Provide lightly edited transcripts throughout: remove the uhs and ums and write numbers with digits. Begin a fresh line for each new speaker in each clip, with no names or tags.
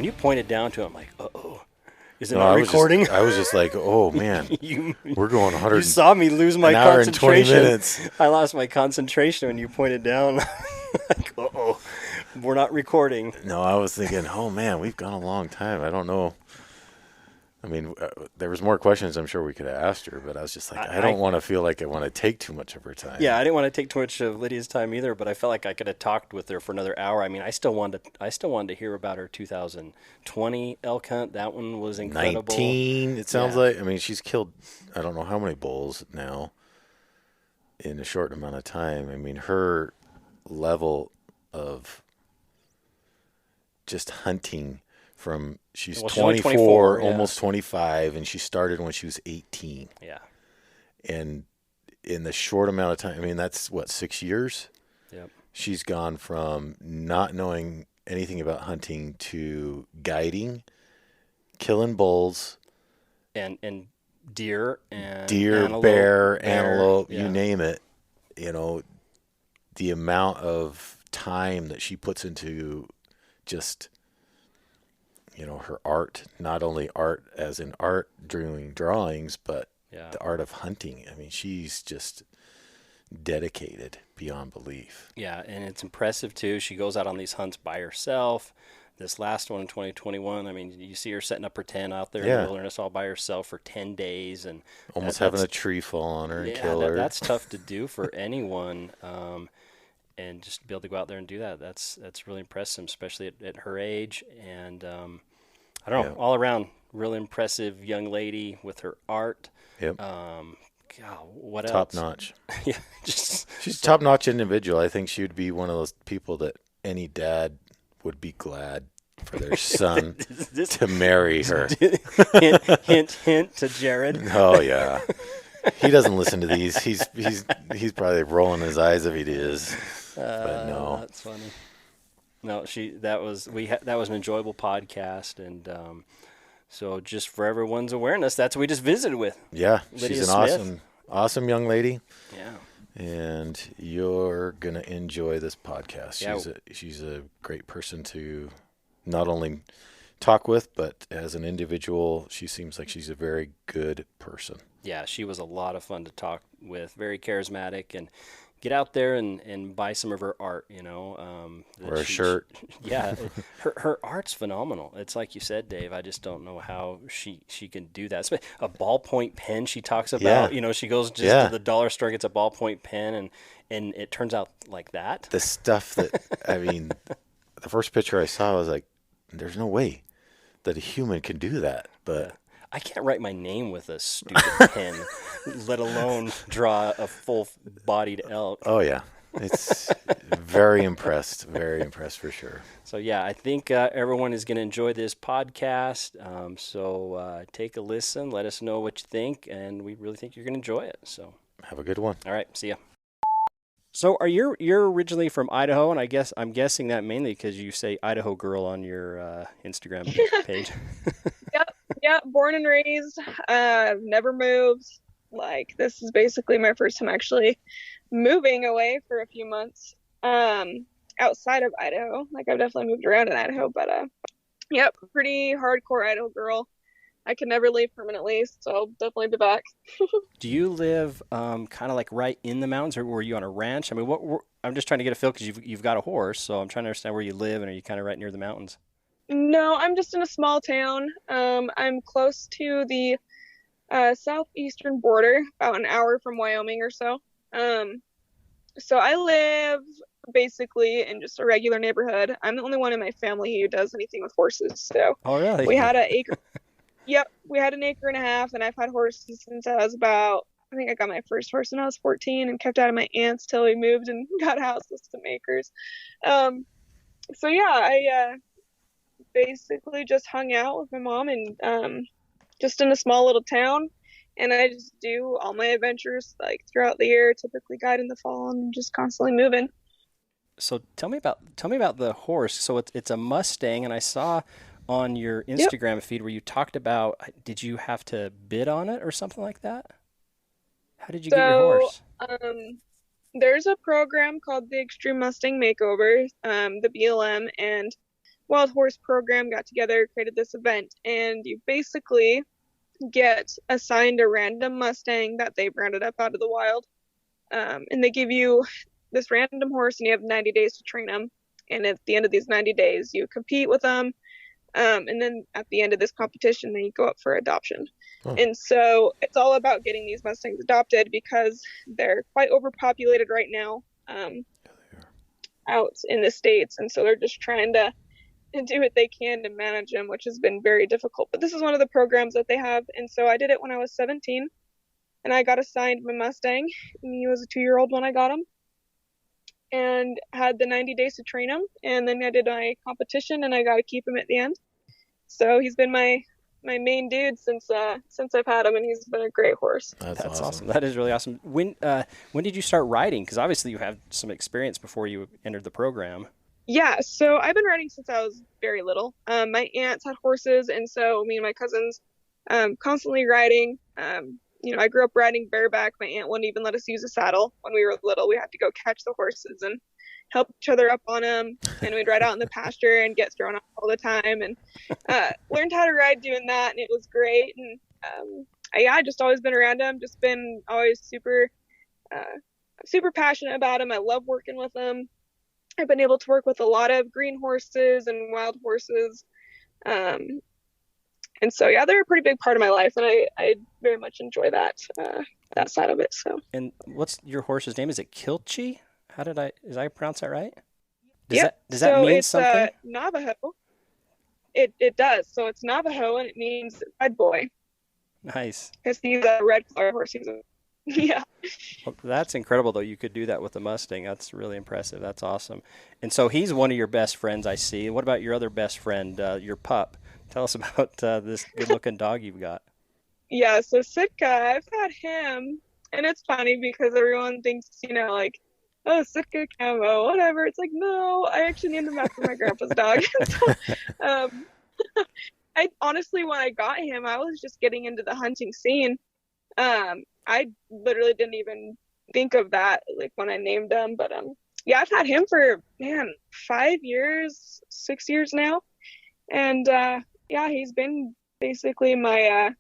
When you pointed down to him, I'm like, uh-oh. Is it
No,
not recording?
I was just like, oh man, we're going 100.
You saw me lose my
an hour and 20
concentration.
minutes.
I lost my concentration when you pointed down. Like, uh-oh, we're not recording.
No, I was thinking, oh man, we've gone a long time. I don't know. I mean, there was more questions I'm sure we could have asked her, but I was just like, I don't want to feel like I want to take too much of her time.
Yeah, I didn't want to take too much of Lydia's time either, but I felt like I could have talked with her for another hour. I mean, I still wanted to hear about her 2020 elk hunt. That one was incredible.
19, it sounds like. I mean, she's killed I don't know how many bulls now in a short amount of time. I mean, her level of just hunting from she's 24, almost 25, and she started when she was 18.
Yeah.
And in the short amount of time, I mean, that's what, 6 years?
Yep.
She's gone from not knowing anything about hunting to guiding, killing bulls,
and deer and
antelope, bear, antelope, you name it. You know, the amount of time that she puts into just, you know, her art, not only art as in art, doing drawings, but the art of hunting. I mean, she's just dedicated beyond belief.
Yeah, and it's impressive too. She goes out on these hunts by herself. This last one in 2021, I mean, you see her setting up her tent out there in the wilderness all by herself for 10 days. And
almost having a tree fall on her and kill her.
That's tough to do for anyone. And just to be able to go out there and do that, that's really impressive, especially at her age. And I don't know, all around, really impressive young lady with her art.
Yep.
God, what
top
else?
Notch.
Yeah,
she's a top-notch individual. I think she would be one of those people that any dad would be glad for their son to marry her.
hint to Jared.
Oh yeah, he doesn't listen to these. He's probably rolling his eyes if he does. But no,
that's funny. No, that was an enjoyable podcast, and so just for everyone's awareness, that's what we just visited with.
Yeah,
Lydia
she's an
Smith.
awesome young lady.
Yeah.
And you're going to enjoy this podcast.
Yeah.
She's a great person to not only talk with, but as an individual, she seems like she's a very good person.
Yeah, she was a lot of fun to talk with, very charismatic, and get out there and buy some of her art, you know.
Or a shirt.
Yeah, her art's phenomenal. It's like you said, Dave, I just don't know how she can do that. A ballpoint pen she talks about, you know, she goes just to the dollar store, gets a ballpoint pen, and it turns out like that.
The stuff that, I mean, the first picture I saw, I was like, there's no way that a human can do that, but...
I can't write my name with a stupid pen, let alone draw a full-bodied elk.
Oh, yeah. It's very impressed for sure.
So, yeah, I think everyone is going to enjoy this podcast. So take a listen. Let us know what you think, and we really think you're going to enjoy it. So
have a good one.
All right. See ya. So you're originally from Idaho, and I'm guessing that mainly because you say Idaho girl on your Instagram page.
Yep, born and raised. Never moved. Like, this is basically my first time actually moving away for a few months outside of Idaho. Like, I've definitely moved around in Idaho, but yep, pretty hardcore Idaho girl. I could never leave permanently, so I'll definitely be back.
Do you live kind of like right in the mountains, or were you on a ranch? I mean, I'm just trying to get a feel because you've got a horse, so I'm trying to understand where you live, and are you kind of right near the mountains?
No, I'm just in a small town. I'm close to the southeastern border, about an hour from Wyoming or so. So I live basically in just a regular neighborhood. I'm the only one in my family who does anything with horses. So
oh, really?
We had an acre. Yep, we had an acre and a half, and I've had horses since I was I think I got my first horse when I was 14 and kept out of my aunt's till we moved and got a house with some acres. So yeah, I basically just hung out with my mom and just in a small little town, and I just do all my adventures like throughout the year, typically guide in the fall, and just constantly moving.
So tell me about the horse. So it's a Mustang, and I saw on your Instagram feed where you talked about, did you have to bid on it or something like that? How did you get your horse?
There's a program called the Extreme Mustang Makeover, the BLM, and wild horse program got together, created this event, and you basically get assigned a random Mustang that they've rounded up out of the wild. And they give you this random horse, and you have 90 days to train them. And at the end of these 90 days, you compete with them. And then at the end of this competition, they go up for adoption. Oh. And so it's all about getting these Mustangs adopted because they're quite overpopulated right now out in the States. And so they're just trying to do what they can to manage them, which has been very difficult. But this is one of the programs that they have. And so I did it when I was 17. And I got assigned my Mustang. And he was a 2-year-old when I got him. And had the 90 days to train him. And then I did my competition, and I got to keep him at the end. So he's been my main dude since I've had him, and he's been a great horse.
That's awesome. That is really awesome. When did you start riding? Because obviously you have some experience before you entered the program.
Yeah, so I've been riding since I was very little. My aunts had horses, and so me and my cousins constantly riding. I grew up riding bareback. My aunt wouldn't even let us use a saddle when we were little. We had to go catch the horses and help each other up on them. And we'd ride out in the pasture and get thrown off all the time. And learned how to ride doing that, and it was great. And I just always been around them. Just been always super passionate about them. I love working with them. I've been able to work with a lot of green horses and wild horses. And so, yeah, they're a pretty big part of my life, and I very much enjoy that side of it. So. And
what's your horse's name? Is it Kilchii? Did I pronounce that right?
Does
that mean something?
Navajo. It does. So it's Navajo, and it means red boy.
Nice.
Because he's a red color horse. Yeah.
Well, that's incredible, though. You could do that with a Mustang. That's really impressive. That's awesome. And so he's one of your best friends, I see. What about your other best friend, your pup? Tell us about this good-looking dog you've got.
Yeah, so Sitka, I've had him, and it's funny because everyone thinks, like, oh, Sitka camo, whatever. It's like, no, I actually named him after my grandpa's dog. So, I honestly, when I got him, I was just getting into the hunting scene. I literally didn't even think of that, like, when I named him. But, yeah, I've had him for, 5 years, 6 years now. And, yeah, he's been basically my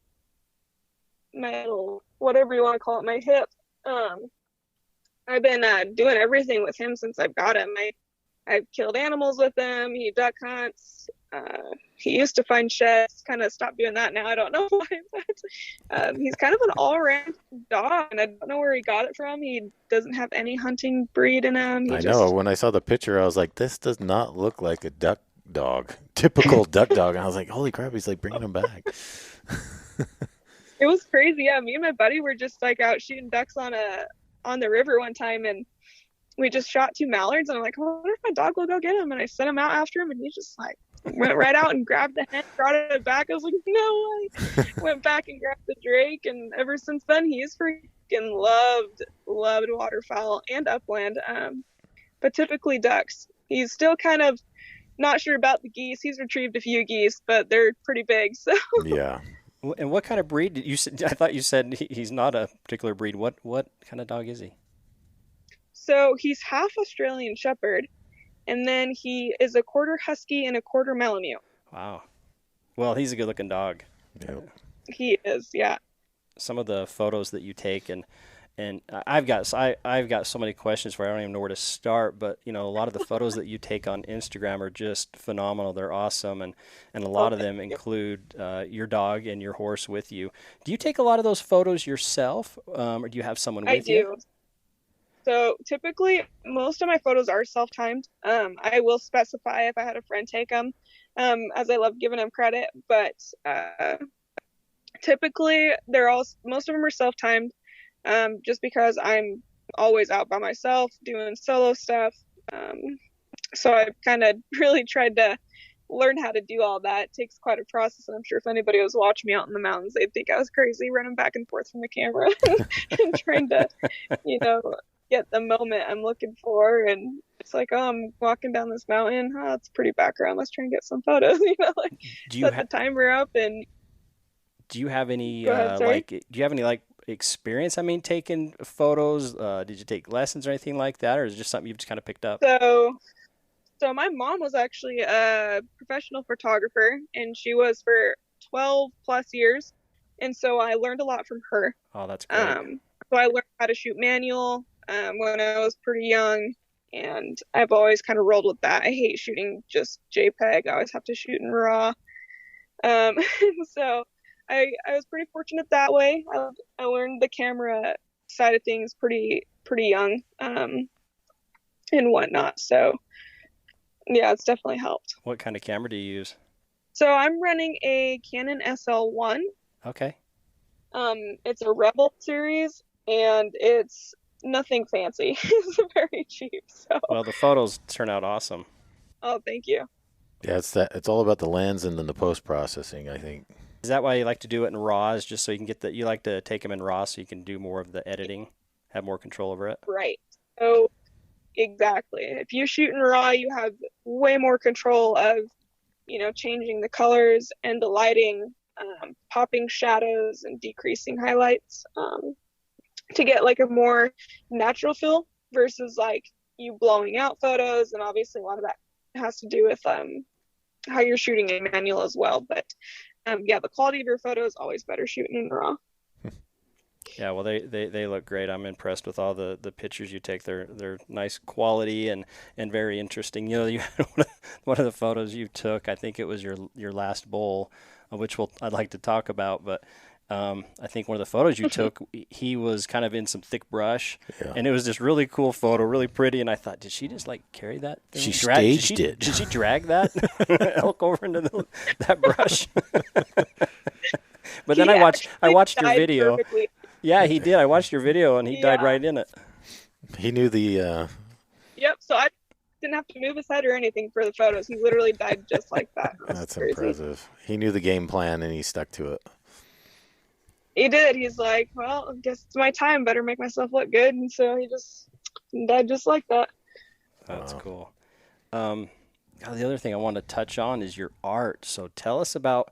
little, whatever you want to call it, my hip. I've been doing everything with him since I've got him. I've killed animals with him. He duck hunts. He used to find sheds. Kind of stopped doing that now. I don't know why, but he's kind of an all-around dog, and I don't know where he got it from. He doesn't have any hunting breed in him.
I know. When I saw the picture, I was like, this does not look like a duck dog, typical duck dog. And I was like, holy crap, he's like bringing him back.
It was crazy. Yeah, me and my buddy were just like out shooting ducks on the river one time, and we just shot 2 mallards, and I'm like, I wonder if my dog will go get him. And I sent him out after him, and he just like went right out and grabbed the hen, brought it back. I was like, no way. Went back and grabbed the drake, and ever since then he's freaking loved waterfowl and upland, but typically ducks. He's still kind of not sure about the geese. He's retrieved a few geese, but they're pretty big. So
yeah.
And what kind of breed did you said? I thought you said he's not a particular breed. What kind of dog is he?
So he's half Australian Shepherd, and then he is a quarter Husky and a quarter Malamute.
Wow. Well, he's a good-looking dog.
Yep.
He is, yeah.
Some of the photos that you take, and I've got so many questions where I don't even know where to start. But a lot of the photos that you take on Instagram are just phenomenal. They're awesome, and a lot of them include your dog and your horse with you. Do you take a lot of those photos yourself, or do you have someone with you?
I do. So typically, most of my photos are self-timed. I will specify if I had a friend take them, as I love giving them credit. But typically, most of them are self-timed. Just because I'm always out by myself doing solo stuff. So I've kind of really tried to learn how to do all that. It takes quite a process, and I'm sure if anybody was watching me out in the mountains, they'd think I was crazy running back and forth from the camera and trying to, get the moment I'm looking for. And it's like, oh, I'm walking down this mountain. Oh, it's a pretty background. Let's try and get some photos, set the timer up. And
do you have any,
ahead,
experience, taking photos? Did you take lessons or anything like that, or is it just something you've just kind of picked up?
So my mom was actually a professional photographer, and she was for 12 plus years. And so I learned a lot from her.
Oh, that's great.
So I learned how to shoot manual when I was pretty young, and I've always kind of rolled with that. I hate shooting just JPEG. I always have to shoot in RAW. So I was pretty fortunate that way. I learned the camera side of things pretty young, and whatnot. So yeah, it's definitely helped.
What kind of camera do you use?
So I'm running a Canon SL1.
Okay.
It's a Rebel series, and it's nothing fancy. It's very cheap. So.
Well, the photos turn out awesome.
Oh, thank you.
Yeah, it's all about the lens and then the post processing, I think.
Is that why you like to do it in RAWs, just so you can you like to take them in RAW so you can do more of the editing, have more control over it?
Right. So exactly. If you shoot in RAW, you have way more control of, changing the colors and the lighting, popping shadows and decreasing highlights, to get like a more natural feel versus like you blowing out photos. And obviously a lot of that has to do with how you're shooting in manual as well. But yeah, the quality of your photo is always better shooting in RAW.
Yeah, well, they look great. I'm impressed with all the pictures you take. They're nice quality and very interesting. You had one of the photos you took, I think it was your last bowl, which I'd like to talk about. But I think one of the photos you took, he was kind of in some thick brush, and it was this really cool photo, really pretty. And I thought, did she just like carry that thing?
She staged it.
Did she drag that elk over into that brush? But then I watched your video.
Perfectly.
Yeah, he did. I watched your video, and he died right in it.
He knew the...
Yep, so I didn't have to move his head or anything for the photos. He literally died just like that.
That's crazy. Impressive. He knew the game plan, and he stuck to it.
He did. He's like, well, I guess it's my time. Better make myself look good. And so he just died just like that.
That's cool. The other thing I want to touch on is your art. So tell us about...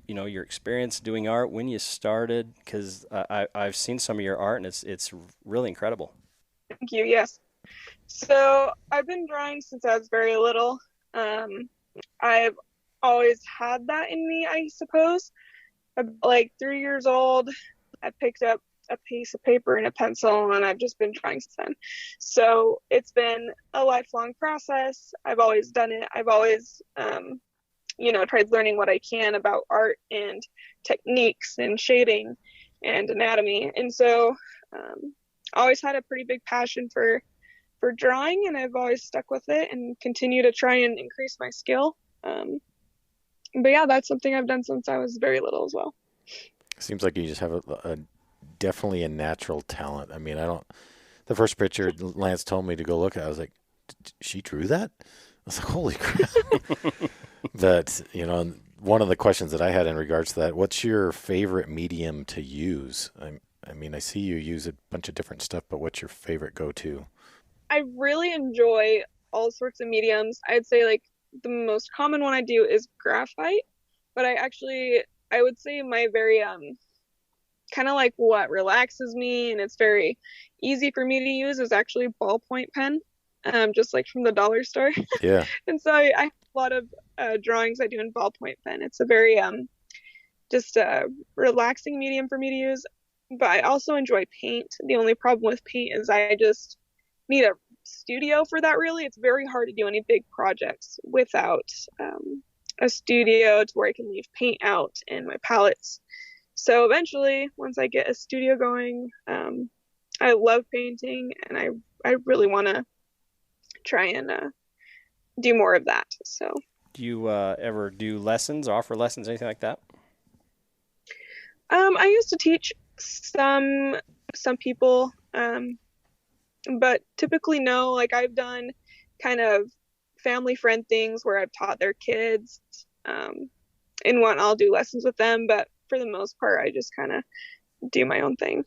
your experience doing art, when you started, because I've seen some of your art, and it's really incredible.
Thank you. Yes. So I've been drawing since I was very little. I've always had that in me, I suppose. Like 3 years old, I picked up a piece of paper and a pencil, and I've just been drawing since then. So it's been a lifelong process. I've always done it. I've always tried learning what I can about art and techniques and shading and anatomy. And so I always had a pretty big passion for drawing, and I've always stuck with it and continue to try and increase my skill. But yeah, that's something I've done since I was very little as well.
Seems like you just have a definitely a natural talent. I mean, the first picture Lance told me to go look at, I was like, she drew that? I was like, holy crap. That, one of the questions that I had in regards to that, what's your favorite medium to use? I mean, I see you use a bunch of different stuff, but what's your favorite go-to?
I really enjoy all sorts of mediums. I'd say like the most common one I do is graphite, but I would say my very kind of like what relaxes me and it's very easy for me to use is actually ballpoint pen, just like from the dollar store.
Yeah.
And so I have a lot of drawings I do in ballpoint pen. It's a very just a relaxing medium for me to use. But I also enjoy paint. The only problem with paint is I just need a studio for that, really. It's very hard to do any big projects without a studio to where I can leave paint out in my palettes. So eventually, once I get a studio going, I love painting, and I really want to try and do more of that. So,
do you ever do lessons, offer lessons, anything like that?
I used to teach some people, but typically no. Like I've done kind of family friend things where I've taught their kids, and what I'll do lessons with them. But for the most part, I just kind of do my own thing.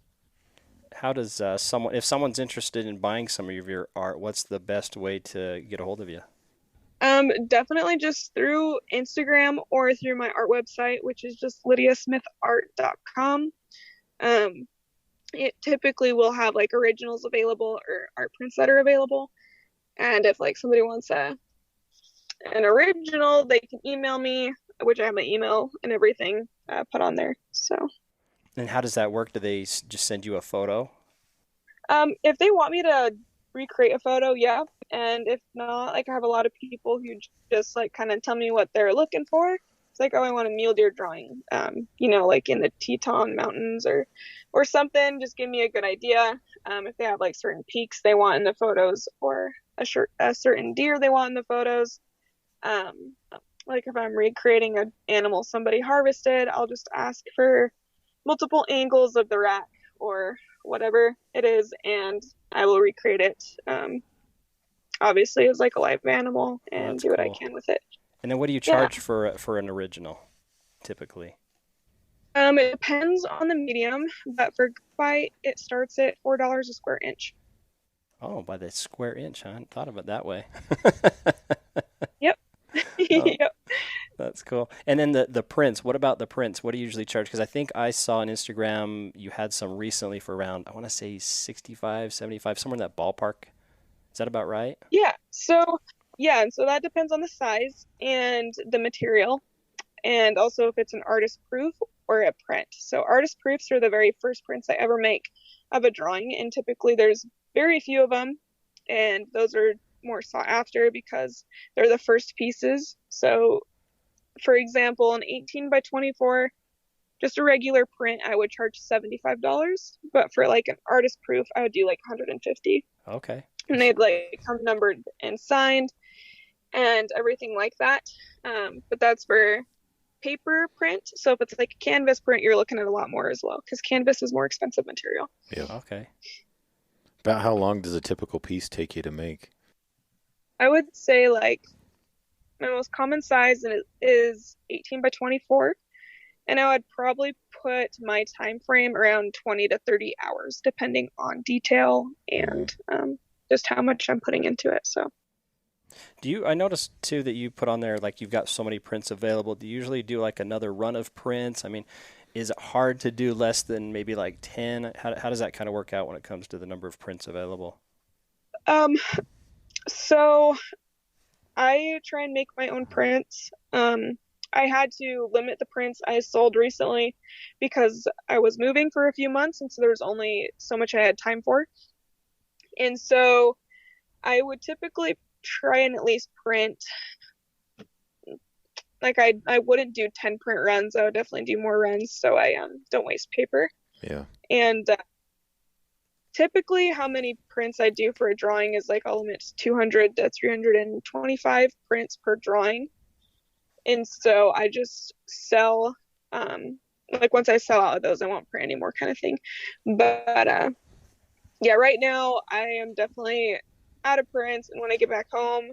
How does if someone's interested in buying some of your art, what's the best way to get a hold of you?
Definitely just through Instagram or through my art website, which is just lydiasmithart.com. It typically will have like originals available or art prints that are available. And if like somebody wants an original, they can email me, which I have my email and everything put on there. So.
And how does that work? Do they just send you a photo?
If they want me to recreate a photo, yeah. And if not, like I have a lot of people who just like kind of tell me what they're looking for. It's like, oh, I want a mule deer drawing, like in the Teton Mountains or something. Just give me a good idea. If they have like certain peaks they want in the photos or a certain deer they want in the photos. Like if I'm recreating an animal somebody harvested, I'll just ask for multiple angles of the rack or whatever it is, and I will recreate it. Obviously, as like a live animal and do what I can with it.
And then, what do you charge for an original, typically?
It depends on the medium, but for fight, it starts at $4 a square inch.
Oh, by the square inch, I hadn't thought of it that way.
Yep. Yep.
That's cool. And then the prints. What about the prints? What do you usually charge? Because I think I saw on Instagram you had some recently for around, I want to say 65, 75, somewhere in that ballpark. Is that about right?
Yeah. And so that depends on the size and the material, and also if it's an artist proof or a print. So artist proofs are the very first prints I ever make of a drawing, and typically there's very few of them, and those are more sought after because they're the first pieces. So for example, an 18 by 24, just a regular print, I would charge $75. But for like an artist proof, I would do like 150.
Okay.
And they'd like come numbered and signed and everything like that. But that's for paper print. So if it's like a canvas print, you're looking at a lot more as well because canvas is more expensive material.
Yeah.
Okay.
About how long does a typical piece take you to make?
I would say like my most common size is 18 by 24. And I would probably put my time frame around 20 to 30 hours, depending on detail and just how much I'm putting into it. So,
I noticed too that you put on there like you've got so many prints available. Do you usually do like another run of prints? I mean, is it hard to do less than maybe like 10? How does that kind of work out when it comes to the number of prints available?
So I try and make my own prints. I had to limit the prints I sold recently because I was moving for a few months, and so there was only so much I had time for. And so I would typically try and at least print, like I wouldn't do 10 print runs. I would definitely do more runs so I don't waste paper.
Yeah.
And typically how many prints I do for a drawing is like I'll limit 200 to 325 prints per drawing. And so I just sell, like once I sell out of those, I won't print anymore kind of thing. But yeah, right now I am definitely out of prints. And when I get back home,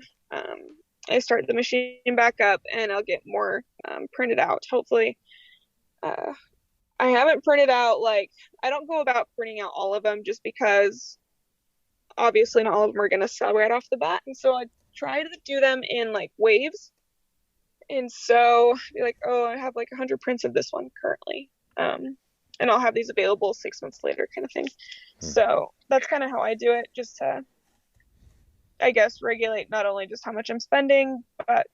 I start the machine back up and I'll get more printed out, hopefully. I haven't printed out, like, I don't go about printing out all of them just because obviously not all of them are going to sell right off the bat. And so I try to do them in like waves. And so be like, oh, I have like 100 prints of this one currently. And I'll have these available 6 months later kind of thing. So that's kind of how I do it, just to, I guess, regulate not only just how much I'm spending, but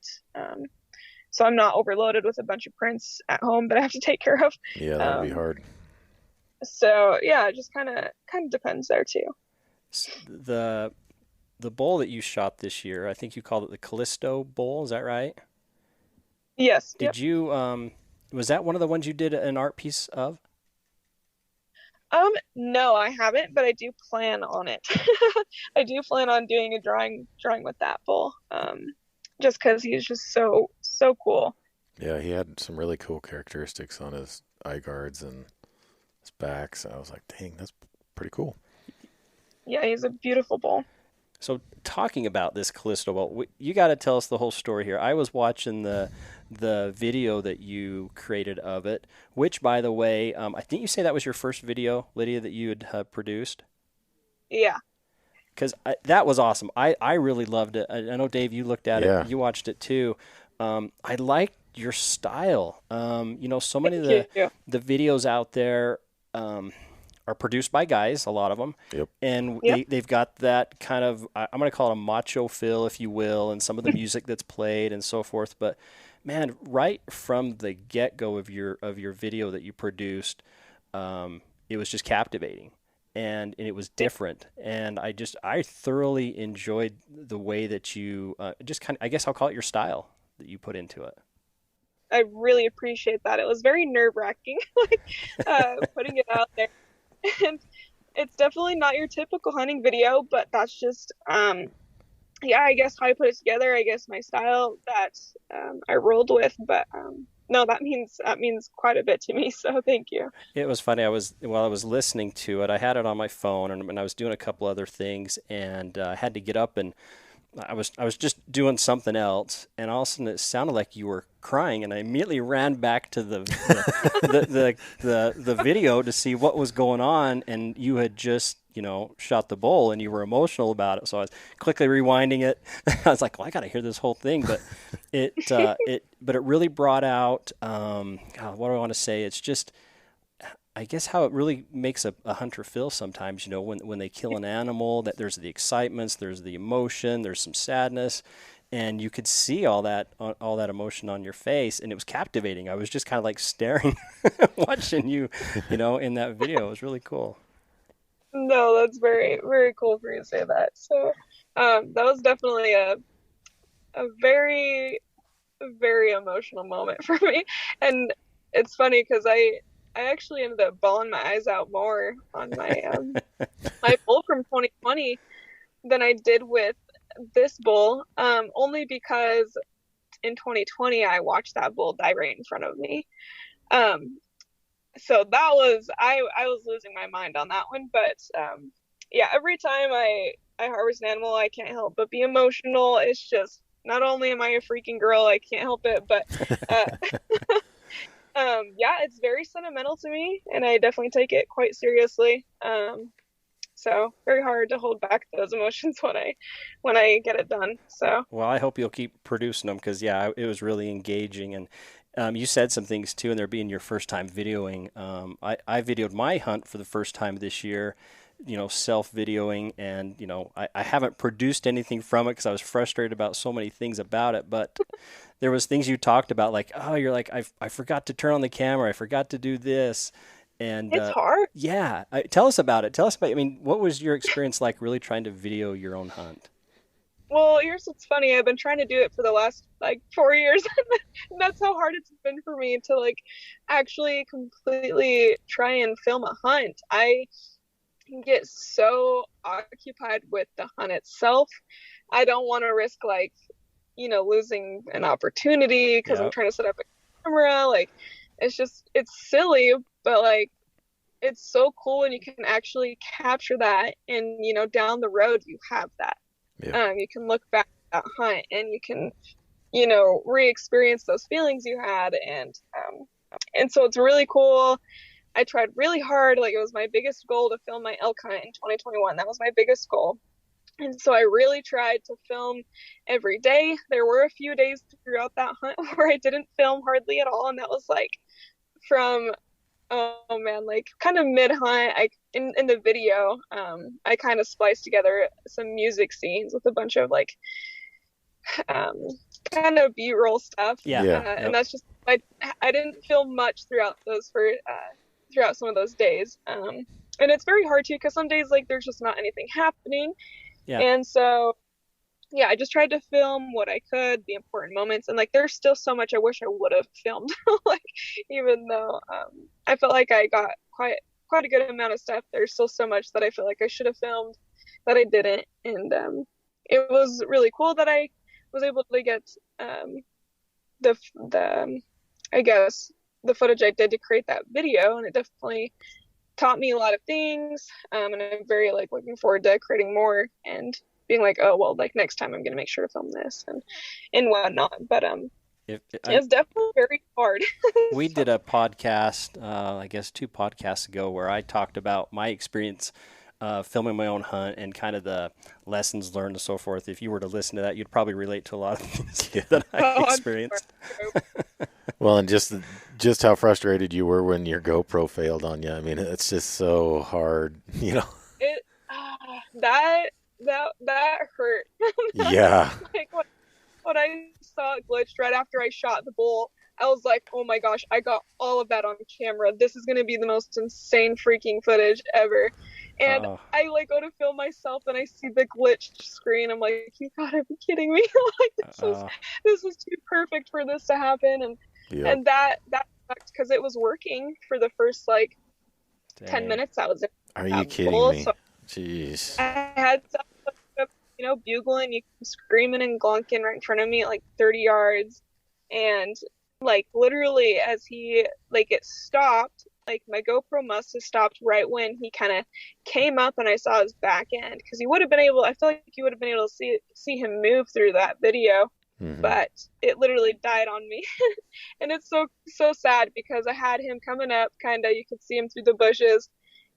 so I'm not overloaded with a bunch of prints at home that I have to take care of.
Yeah, that'd be hard.
So yeah, it just kind of depends there too.
The bowl that you shot this year, I think you called it the Callisto bowl. Is that right?
Yes.
Did you, was that one of the ones you did an art piece of?
No, I haven't, but I do plan on it. I do plan on doing a drawing with that bull. Just because he's just so cool.
Yeah, he had some really cool characteristics on his eye guards and his back. So I was like, dang, that's pretty cool.
Yeah, he's a beautiful bull.
So talking about this Callisto bowl, you got to tell us the whole story here. I was watching the video that you created of it, which, by the way, I think you say that was your first video, Lydia, that you had produced.
Yeah.
Because that was awesome. I really loved it. I know, Dave, you looked at it. You watched it too. I liked your style. So many of the videos out there are produced by guys, a lot of them.
Yep.
And they've got that kind of, I'm going to call it a macho feel, if you will, and some of the music that's played and so forth. But man, right from the get-go of your video that you produced, it was just captivating. And it was different, and I thoroughly enjoyed the way that you just kind of, I guess I'll call it your style that you put into it.
I really appreciate that. It was very nerve-wracking, putting it out there, and it's definitely not your typical hunting video, but that's just I guess how I put it together. I guess my style that I rolled with, but no, that means quite a bit to me. So thank you.
It was funny. While I was listening to it, I had it on my phone, and I was doing a couple other things, and I had to get up, and I was just doing something else, and all of a sudden it sounded like you were crying, and I immediately ran back to the video to see what was going on, and you had just shot the bull, and you were emotional about it. So I was quickly rewinding it. I was like, well, I got to hear this whole thing, but it really brought out, what do I want to say? It's just, I guess how it really makes a hunter feel sometimes, when they kill an animal, that there's the excitements, there's the emotion, there's some sadness, and you could see all that emotion on your face, and it was captivating. I was just kind of like staring, watching you, in that video. It was really cool.
No, that's very, very cool for you to say that. So that was definitely a very, very emotional moment for me. And it's funny because I actually ended up bawling my eyes out more on my my bull from 2020 than I did with this bull, only because in 2020 I watched that bull die right in front of me. So that was, I was losing my mind on that one, but every time I harvest an animal, I can't help but be emotional. It's just, not only am I a freaking girl, I can't help it, but it's very sentimental to me, and I definitely take it quite seriously. So very hard to hold back those emotions when I get it done. So
well, I hope you'll keep producing them, because it was really engaging. And you said some things too, and there being your first time videoing. I videoed my hunt for the first time this year, self-videoing, and I haven't produced anything from it because I was frustrated about so many things about it. But there was things you talked about, like, oh, you're like, I forgot to turn on the camera, I forgot to do this, and
it's hard.
Yeah, tell us about it. I mean, what was your experience like really trying to video your own hunt?
Well, here's what's funny. I've been trying to do it for the last 4 years. And that's how hard it's been for me to actually completely try and film a hunt. I get so occupied with the hunt itself. I don't want to risk losing an opportunity because I'm trying to set up a camera. It's silly, but it's so cool when you can actually capture that, and down the road you have that. You can look back at that hunt, and you can re-experience those feelings you had, and so it's really cool. I tried really hard. It was my biggest goal to film my elk hunt in 2021. That was my biggest goal. And so I really tried to film every day. There were a few days throughout that hunt where I didn't film hardly at all. And that was from, kind of mid-hunt. In the video, I kind of spliced together some music scenes with a bunch of kind of B-roll stuff. And that's just, I didn't film much throughout throughout some of those days. And it's very hard to, because some days there's just not anything happening. And so I just tried to film what I could, the important moments, and there's still so much I wish I would have filmed. Even though I felt like I got quite a good amount of stuff, there's still so much that I feel like I should have filmed that I didn't. And it was really cool that I was able to get the footage I did to create that video, and it definitely taught me a lot of things, and I'm very looking forward to creating more and being next time I'm gonna make sure to film this and whatnot. But it's definitely very hard.
We did a podcast, I guess 2 podcasts ago, where I talked about my experience filming my own hunt and kind of the lessons learned and so forth. If you were to listen to that, you'd probably relate to a lot of things that I experienced.
Well, and just just how frustrated you were when your GoPro failed on you. I mean, it's just so hard, you know.
It that hurt.
Yeah.
Like when I saw it glitched right after I shot the bull, I was like, oh my gosh, I got all of that on camera. This is gonna be the most insane freaking footage ever. And I like go to film myself and I see the glitched screen. I'm like, you gotta be kidding me. Like this is too perfect for this to happen. And that sucked because it was working for the first like 10 minutes I was in.
Are you kidding me?
So
Jeez.
I had some, bugling, you screaming and glunking right in front of me at like 30 yards. And like literally as it stopped, like my GoPro must have stopped right when he kind of came up and I saw his back end, because I feel like you would have been able to see him move through that video. Mm-hmm. But it literally died on me. And it's so sad because I had him coming up, kind of, you could see him through the bushes,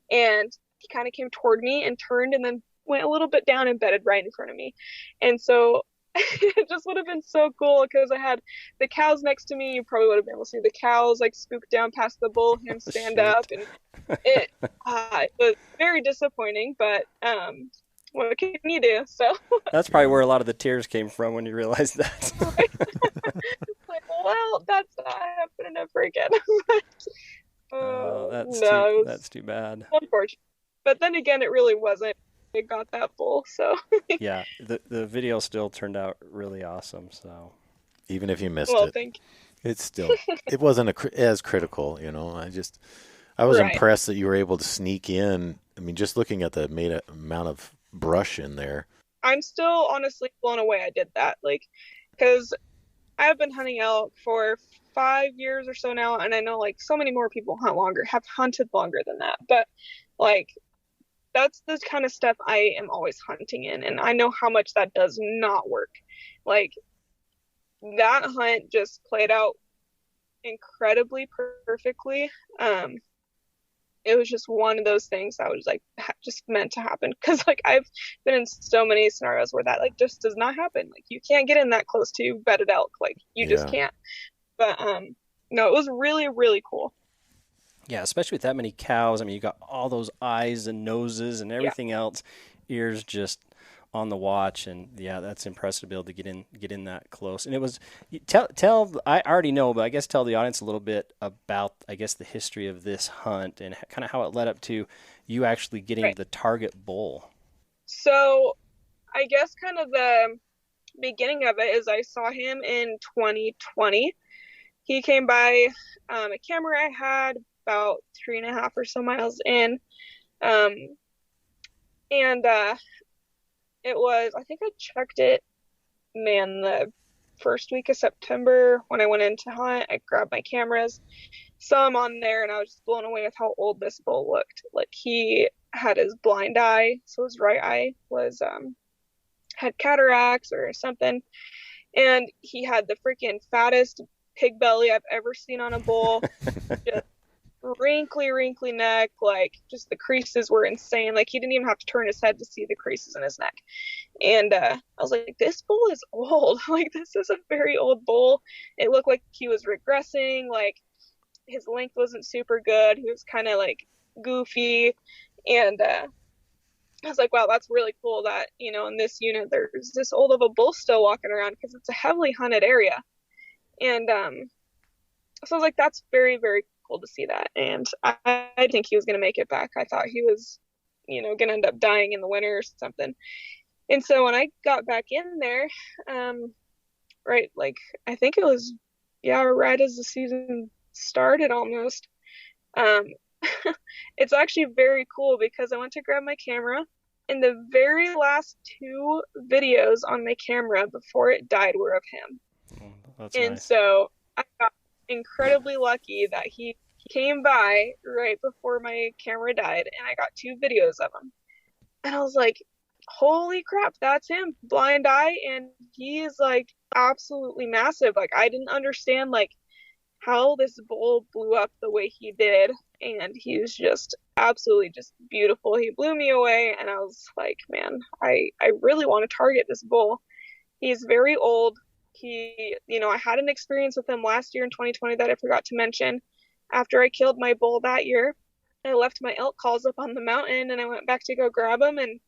and he kind of came toward me and turned and then went a little bit down and bedded right in front of me. And so it just would have been so cool because I had the cows next to me. You probably would have been able to see the cows like spook down past the bull, him stand up, and it was very disappointing, but what can you do? So
that's probably where a lot of the tears came from when you realized that.
Like, well, that's not happening ever again.
That's too bad.
Unfortunate. But then again, it really wasn't. It got that bull, so.
Yeah, the video still turned out really awesome. So
even if you missed it,
thank you.
It's still it wasn't as critical, you know. I was impressed that you were able to sneak in. I mean, just looking at the amount of brush in there.
I'm still honestly blown away I did that, like, because I've been hunting elk for 5 years or so now, and I know like so many more people have hunted longer than that, but like that's the kind of stuff I am always hunting in, and I know how much that does not work. Like that hunt just played out incredibly perfectly. It was just one of those things that was like just meant to happen, because like I've been in so many scenarios where that like just does not happen. Like you can't get in that close to bedded elk, like you just can't. But no, it was really, really cool.
Yeah, especially with that many cows. I mean, you got all those eyes and noses and everything else, ears just on the watch, and that's impressive to be able to get in that close. And it was I already know, but I guess tell the audience a little bit about, I guess, the history of this hunt and kind of how it led up to you actually getting the target bull.
So I guess kind of the beginning of it is I saw him in 2020. He came by a camera I had about 3.5 or so miles in. It was, I think I checked it, the first week of September when I went in to hunt. I grabbed my cameras, saw him on there, and I was just blown away with how old this bull looked. Like he had his blind eye, so his right eye was had cataracts or something, and he had the freaking fattest pig belly I've ever seen on a bull. Just wrinkly neck, like just the creases were insane. Like he didn't even have to turn his head to see the creases in his neck. And I was like, this bull is old. Like this is a very old bull. It looked like he was regressing. Like his length wasn't super good. He was kind of like goofy. And I was like, wow, that's really cool that, in this unit there's this old of a bull still walking around, because it's a heavily hunted area. And so I was like, that's very, very cool to see that. And I think he was going to make it back. I thought he was, going to end up dying in the winter or something. And so when I got back in there, I think it was, right as the season started almost. It's actually very cool because I went to grab my camera, and the very last 2 videos on my camera before it died were of him.
That's nice.
So I got incredibly lucky that he came by right before my camera died, and I got 2 videos of him. And I was like, holy crap, that's him, blind eye, and he is like absolutely massive. Like I didn't understand like how this bull blew up the way he did, and he's just absolutely just beautiful. He blew me away, and I was like, man, I really want to target this bull. He's very old. I had an experience with him last year in 2020 that I forgot to mention. After I killed my bull that year, I left my elk calls up on the mountain and I went back to go grab him and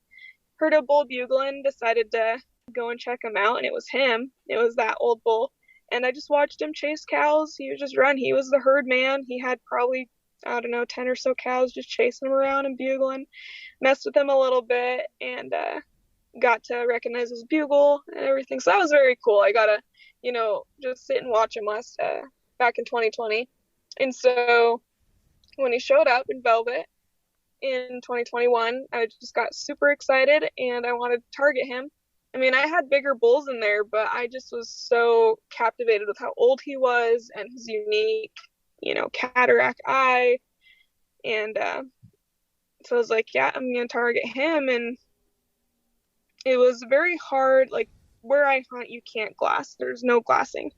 heard a bull bugling, decided to go and check him out, and it was him. It was that old bull. And I just watched him chase cows. He would just run. He was the herd man. He had probably, I don't know, 10 or so cows, just chasing him around and bugling. Messed with him a little bit and got to recognize his bugle and everything. So that was very cool. I got to, just sit and watch him back in 2020. And so when he showed up in Velvet in 2021, I just got super excited and I wanted to target him. I mean, I had bigger bulls in there, but I just was so captivated with how old he was and his unique, cataract eye. And so I was like, yeah, I'm going to target him. And it was very hard. Like, where I hunt, you can't glass. There's no glassing.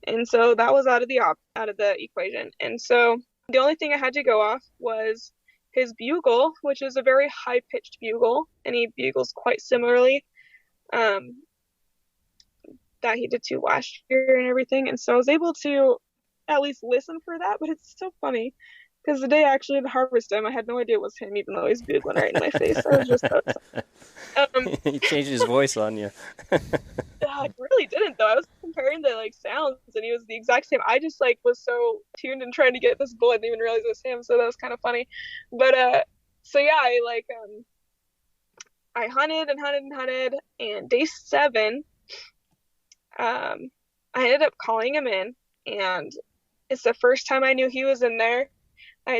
And so that was out of the equation. And so the only thing I had to go off was his bugle, which is a very high-pitched bugle, and he bugles quite similarly. That he did too last year and everything. And so I was able to at least listen for that, but it's so funny because the day I actually had to harvest him, I had no idea it was him, even though he's bugling right in my face. I was just
he changed his voice on you.
I really didn't though. I was comparing the sounds and he was the exact same. I just was so tuned and trying to get this bull, I didn't even realize it was him, so that was kind of funny. But so yeah, I hunted and hunted and hunted, and day 7, I ended up calling him in, and it's the first time I knew he was in there. I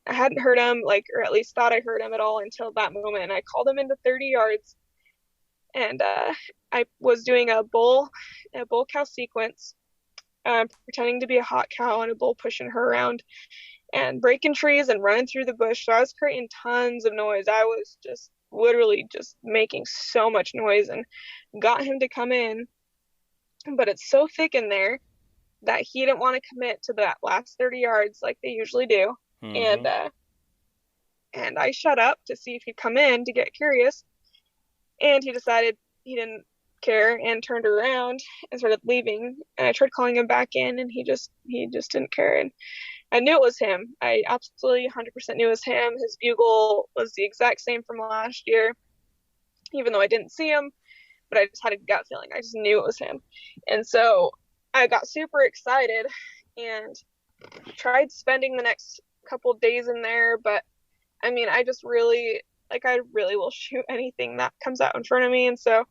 hadn't heard him, or at least thought I heard him at all until that moment, and I called him into 30 yards, and I was doing a bull cow sequence, pretending to be a hot cow and a bull pushing her around, and breaking trees and running through the bush. So I was creating tons of noise. I was just literally just making so much noise and got him to come in, but it's so thick in there that he didn't want to commit to that last 30 yards like they usually do. Mm-hmm. And I shut up to see if he'd come in to get curious, and he decided he didn't care and turned around and started leaving. And I tried calling him back in, and he just didn't care. And I knew it was him. I absolutely 100% knew it was him. His bugle was the exact same from last year, even though I didn't see him, but I just had a gut feeling. I just knew it was him. And so I got super excited and tried spending the next couple days in there. But I mean, I just really, I really will shoot anything that comes out in front of me. And so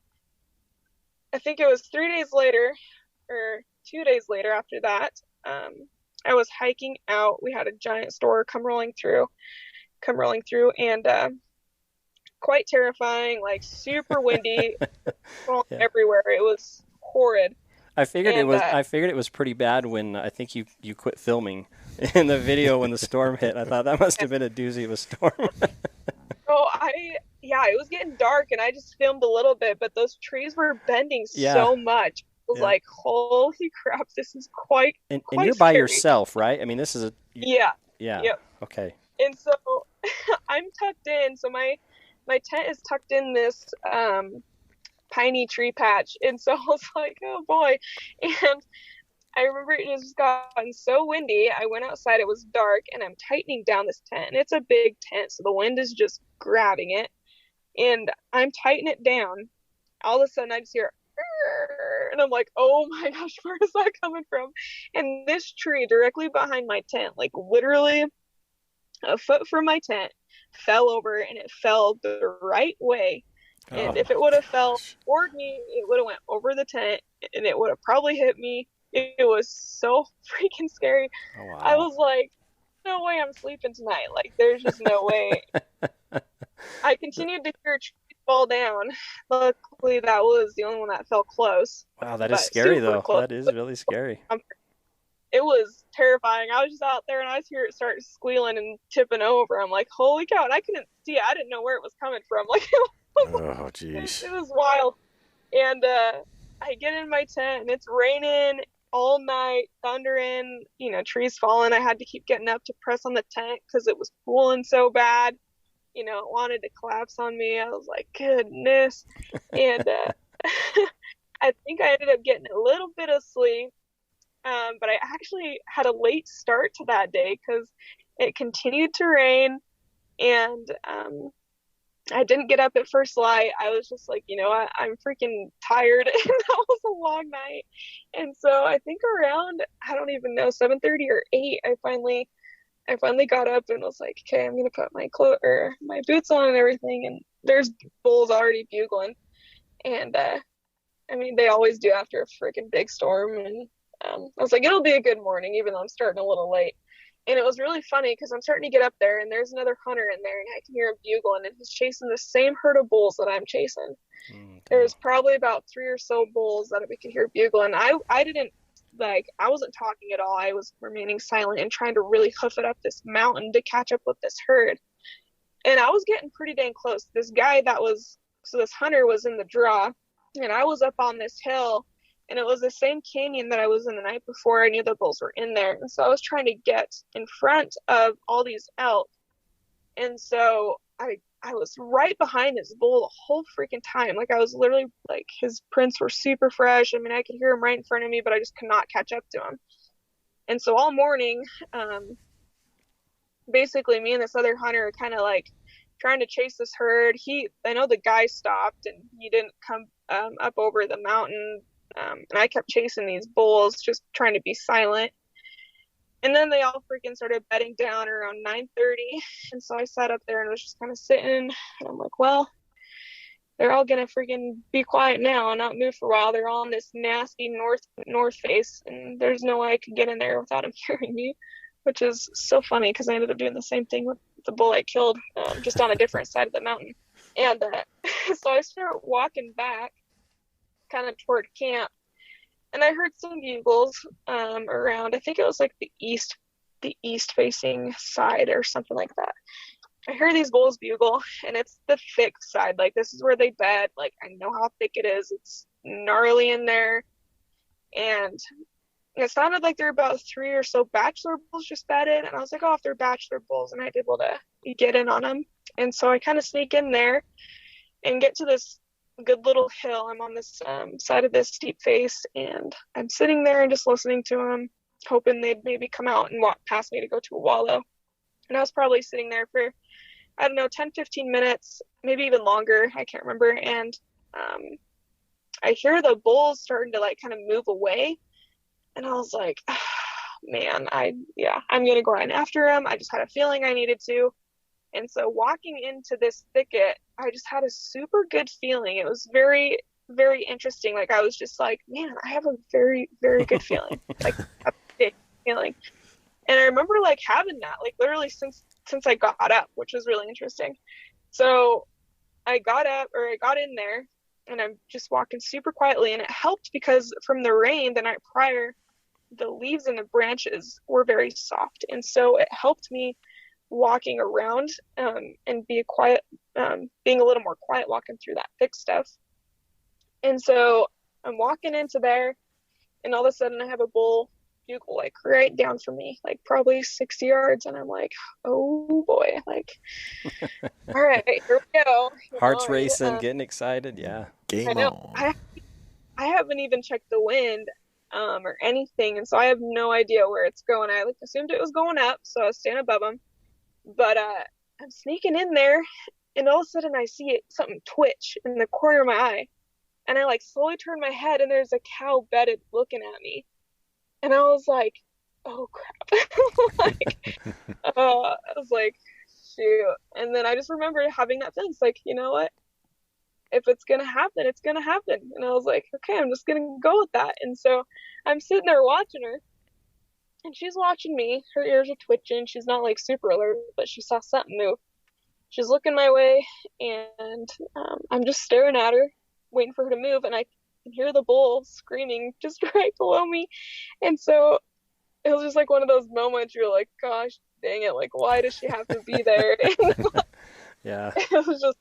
I think it was 3 days later, or 2 days later after that, I was hiking out. We had a giant storm come rolling through, and quite terrifying, super windy, yeah. Everywhere. It was horrid.
I figured it was pretty bad when I think you quit filming in the video when the storm hit. I thought that must have been a doozy of a storm.
It was getting dark, and I just filmed a little bit, but those trees were bending so much. I was like, holy crap, this is quite
and you're by yourself, right? I mean, this is
yeah.
Yep. Okay.
And so I'm tucked in, so my tent is tucked in this piney tree patch, and so I was like, oh boy. And I remember it just gotten so windy. I went outside, it was dark, and I'm tightening down this tent, and it's a big tent, so the wind is just grabbing it, and I'm tightening it down. All of a sudden I just hear, and I'm like, oh my gosh, where is that coming from? And this tree directly behind my tent, literally a foot from my tent, fell over, and it fell the right way. And if it would have fell toward me, it would have went over the tent, and it would have probably hit me. It was so freaking scary. Oh, wow. I was like, no way I'm sleeping tonight. There's just no way. I continued to hear trees fall down. Luckily, that was the only one that fell close.
Wow, that is scary, though. Close. That is really scary.
It was terrifying. I was just out there, and I hear it start squealing and tipping over. I'm like, holy cow. And I couldn't see it. I didn't know where it was coming from.
Oh, jeez.
It was wild. And I get in my tent, and it's raining all night, thundering, trees falling. I had to keep getting up to press on the tent because it was pooling so bad. It wanted to collapse on me. I was like, goodness. And I think I ended up getting a little bit of sleep. But I actually had a late start to that day because it continued to rain, and I didn't get up at first light. I was just like, you know what, I'm freaking tired, and that was a long night. And so I think around, I don't even know, 7:30 or 8, I finally got up and was like, okay, I'm gonna put my my boots on and everything. And there's bulls already bugling, and I mean, they always do after a freaking big storm. And I was like, it'll be a good morning, even though I'm starting a little late. And it was really funny because I'm starting to get up there, and there's another hunter in there, and I can hear him bugling, and he's chasing the same herd of bulls that I'm chasing. There's probably about 3 or so bulls that we could hear bugling. I didn't, like, I wasn't talking at all. I was remaining silent and trying to really hoof it up this mountain to catch up with this herd. And I was getting pretty dang close. This hunter was in the draw, and I was up on this hill, and it was the same canyon that I was in the night before. I knew the bulls were in there. And so I was trying to get in front of all these elk. And so I was right behind this bull the whole freaking time. Like, I was literally, like, his prints were super fresh. I mean, I could hear him right in front of me, but I just could not catch up to him. And so all morning, basically me and this other hunter are kind of like trying to chase this herd. I know the guy stopped and he didn't come up over the mountain. And I kept chasing these bulls, just trying to be silent. And then they all freaking started bedding down around 9:30. And so I sat up there and was just kind of sitting. And I'm like, well, they're all going to freaking be quiet now and not move for a while. They're all on this nasty north face. And there's no way I could get in there without them hearing me, which is so funny because I ended up doing the same thing with the bull I killed, just on a different side of the mountain. And so I started walking back kind of toward camp, and I heard some bugles around. I think it was like the east facing side or something like that. I heard these bulls bugle, and it's the thick side. Like, this is where they bed. Like, I know how thick it is. It's gnarly in there. And it sounded like there were about 3 or so bachelor bulls just bedded. And I was like, oh, if they're bachelor bulls, and I'd be able to get in on them. And so I kind of sneak in there and get to this good little hill. I'm on this side of this steep face, and I'm sitting there and just listening to them, hoping they'd maybe come out and walk past me to go to a wallow. And I was probably sitting there for, I don't know, 10-15 minutes, maybe even longer, I can't remember. And I hear the bulls starting to, like, kind of move away, and I was like, oh, man, I'm gonna go right after him. I just had a feeling I needed to. And so walking into this thicket, I just had a super good feeling. It was very, very interesting. Like, I was just like, man, I have a very, very good feeling. Like, a big feeling. And I remember, like, having that, like, literally since I got up, which was really interesting. So I got in there, and I'm just walking super quietly. And it helped because from the rain the night prior, the leaves and the branches were very soft. And so it helped me walking around and being a little more quiet walking through that thick stuff. And so I'm walking into there, and all of a sudden I have a bull bugle, like, right down from me, like probably 60 yards. And I'm like, oh boy, like, all right, here we go.
Heart's racing, getting excited. Yeah.
Game on.
I haven't even checked the wind or anything. And so I have no idea where it's going. I assumed it was going up, so I was staying above them. But I'm sneaking in there, and all of a sudden I see something twitch in the corner of my eye. And I, like, slowly turn my head, and there's a cow bedded looking at me. And I was like, oh crap. I was like, shoot. And then I just remember having that feeling. It's like, you know what? If it's going to happen, it's going to happen. And I was like, okay, I'm just going to go with that. And so I'm sitting there watching her. And she's watching me. Her ears are twitching. She's not, like, super alert, but she saw something move. She's looking my way, and I'm just staring at her, waiting for her to move, and I can hear the bull screaming just right below me. And so it was just, like, one of those moments you're like, gosh dang it, like, why does she have to be there? And,
yeah.
It was just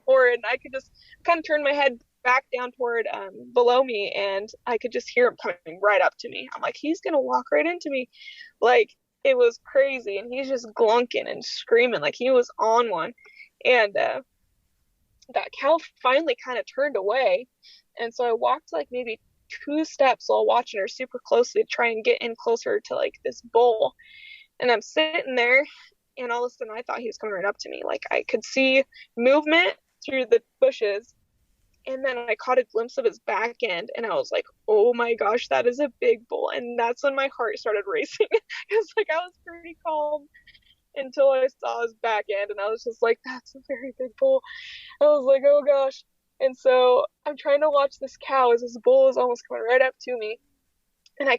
horrid. And I could just kind of turn my head back down toward below me, and I could just hear him coming right up to me. I'm like, he's gonna walk right into me. Like, it was crazy. And he's just glunking and screaming like he was on one. And that cow finally kind of turned away. And so I walked like maybe 2 steps while watching her super closely to try and get in closer to like this bull. And I'm sitting there, and all of a sudden I thought he was coming right up to me. Like I could see movement through the bushes, and then I caught a glimpse of his back end, and I was like, oh my gosh, that is a big bull. And that's when my heart started racing. It's like I was pretty calm until I saw his back end, and I was just like, that's a very big bull. I was like, oh gosh. And so I'm trying to watch this cow as this bull is almost coming right up to me. And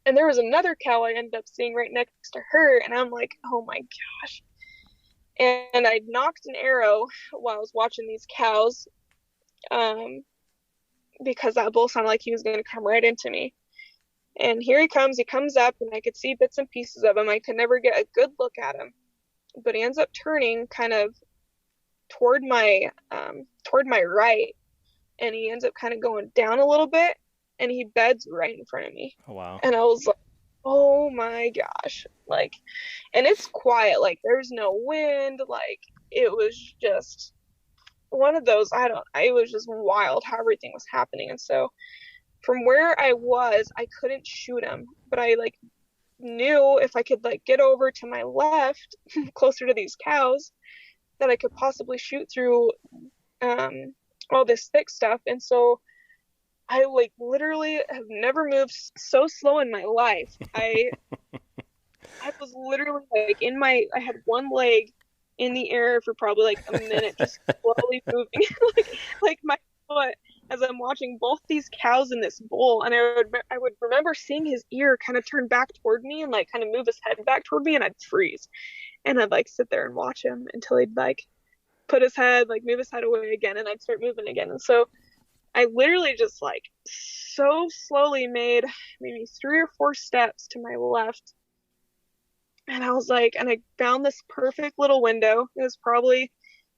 and there was another cow I ended up seeing right next to her, and I'm like, oh my gosh. And I knocked an arrow while I was watching these cows, because that bull sounded like he was going to come right into me. And here he comes up, and I could see bits and pieces of him. I could never get a good look at him, but he ends up turning kind of toward my right, and he ends up kind of going down a little bit, and he beds right in front of me.
Oh, wow.
And I was like, oh my gosh. Like, and it's quiet, like there's no wind, like it was just one of those, it was just wild how everything was happening. And so from where I was, I couldn't shoot him, but I like knew if I could like get over to my left closer to these cows that I could possibly shoot through all this thick stuff. And so I like literally have never moved so slow in my life. I was literally like I had one leg in the air for probably like a minute, just slowly moving like my foot as I'm watching both these cows and this bull. And I would remember seeing his ear kind of turn back toward me and like kind of move his head back toward me, and I'd freeze. And I'd like sit there and watch him until he'd like put his head, like move his head away again, and I'd start moving again. And so I literally just like so slowly made maybe 3 or 4 steps to my left. And I was like, and I found this perfect little window. It was probably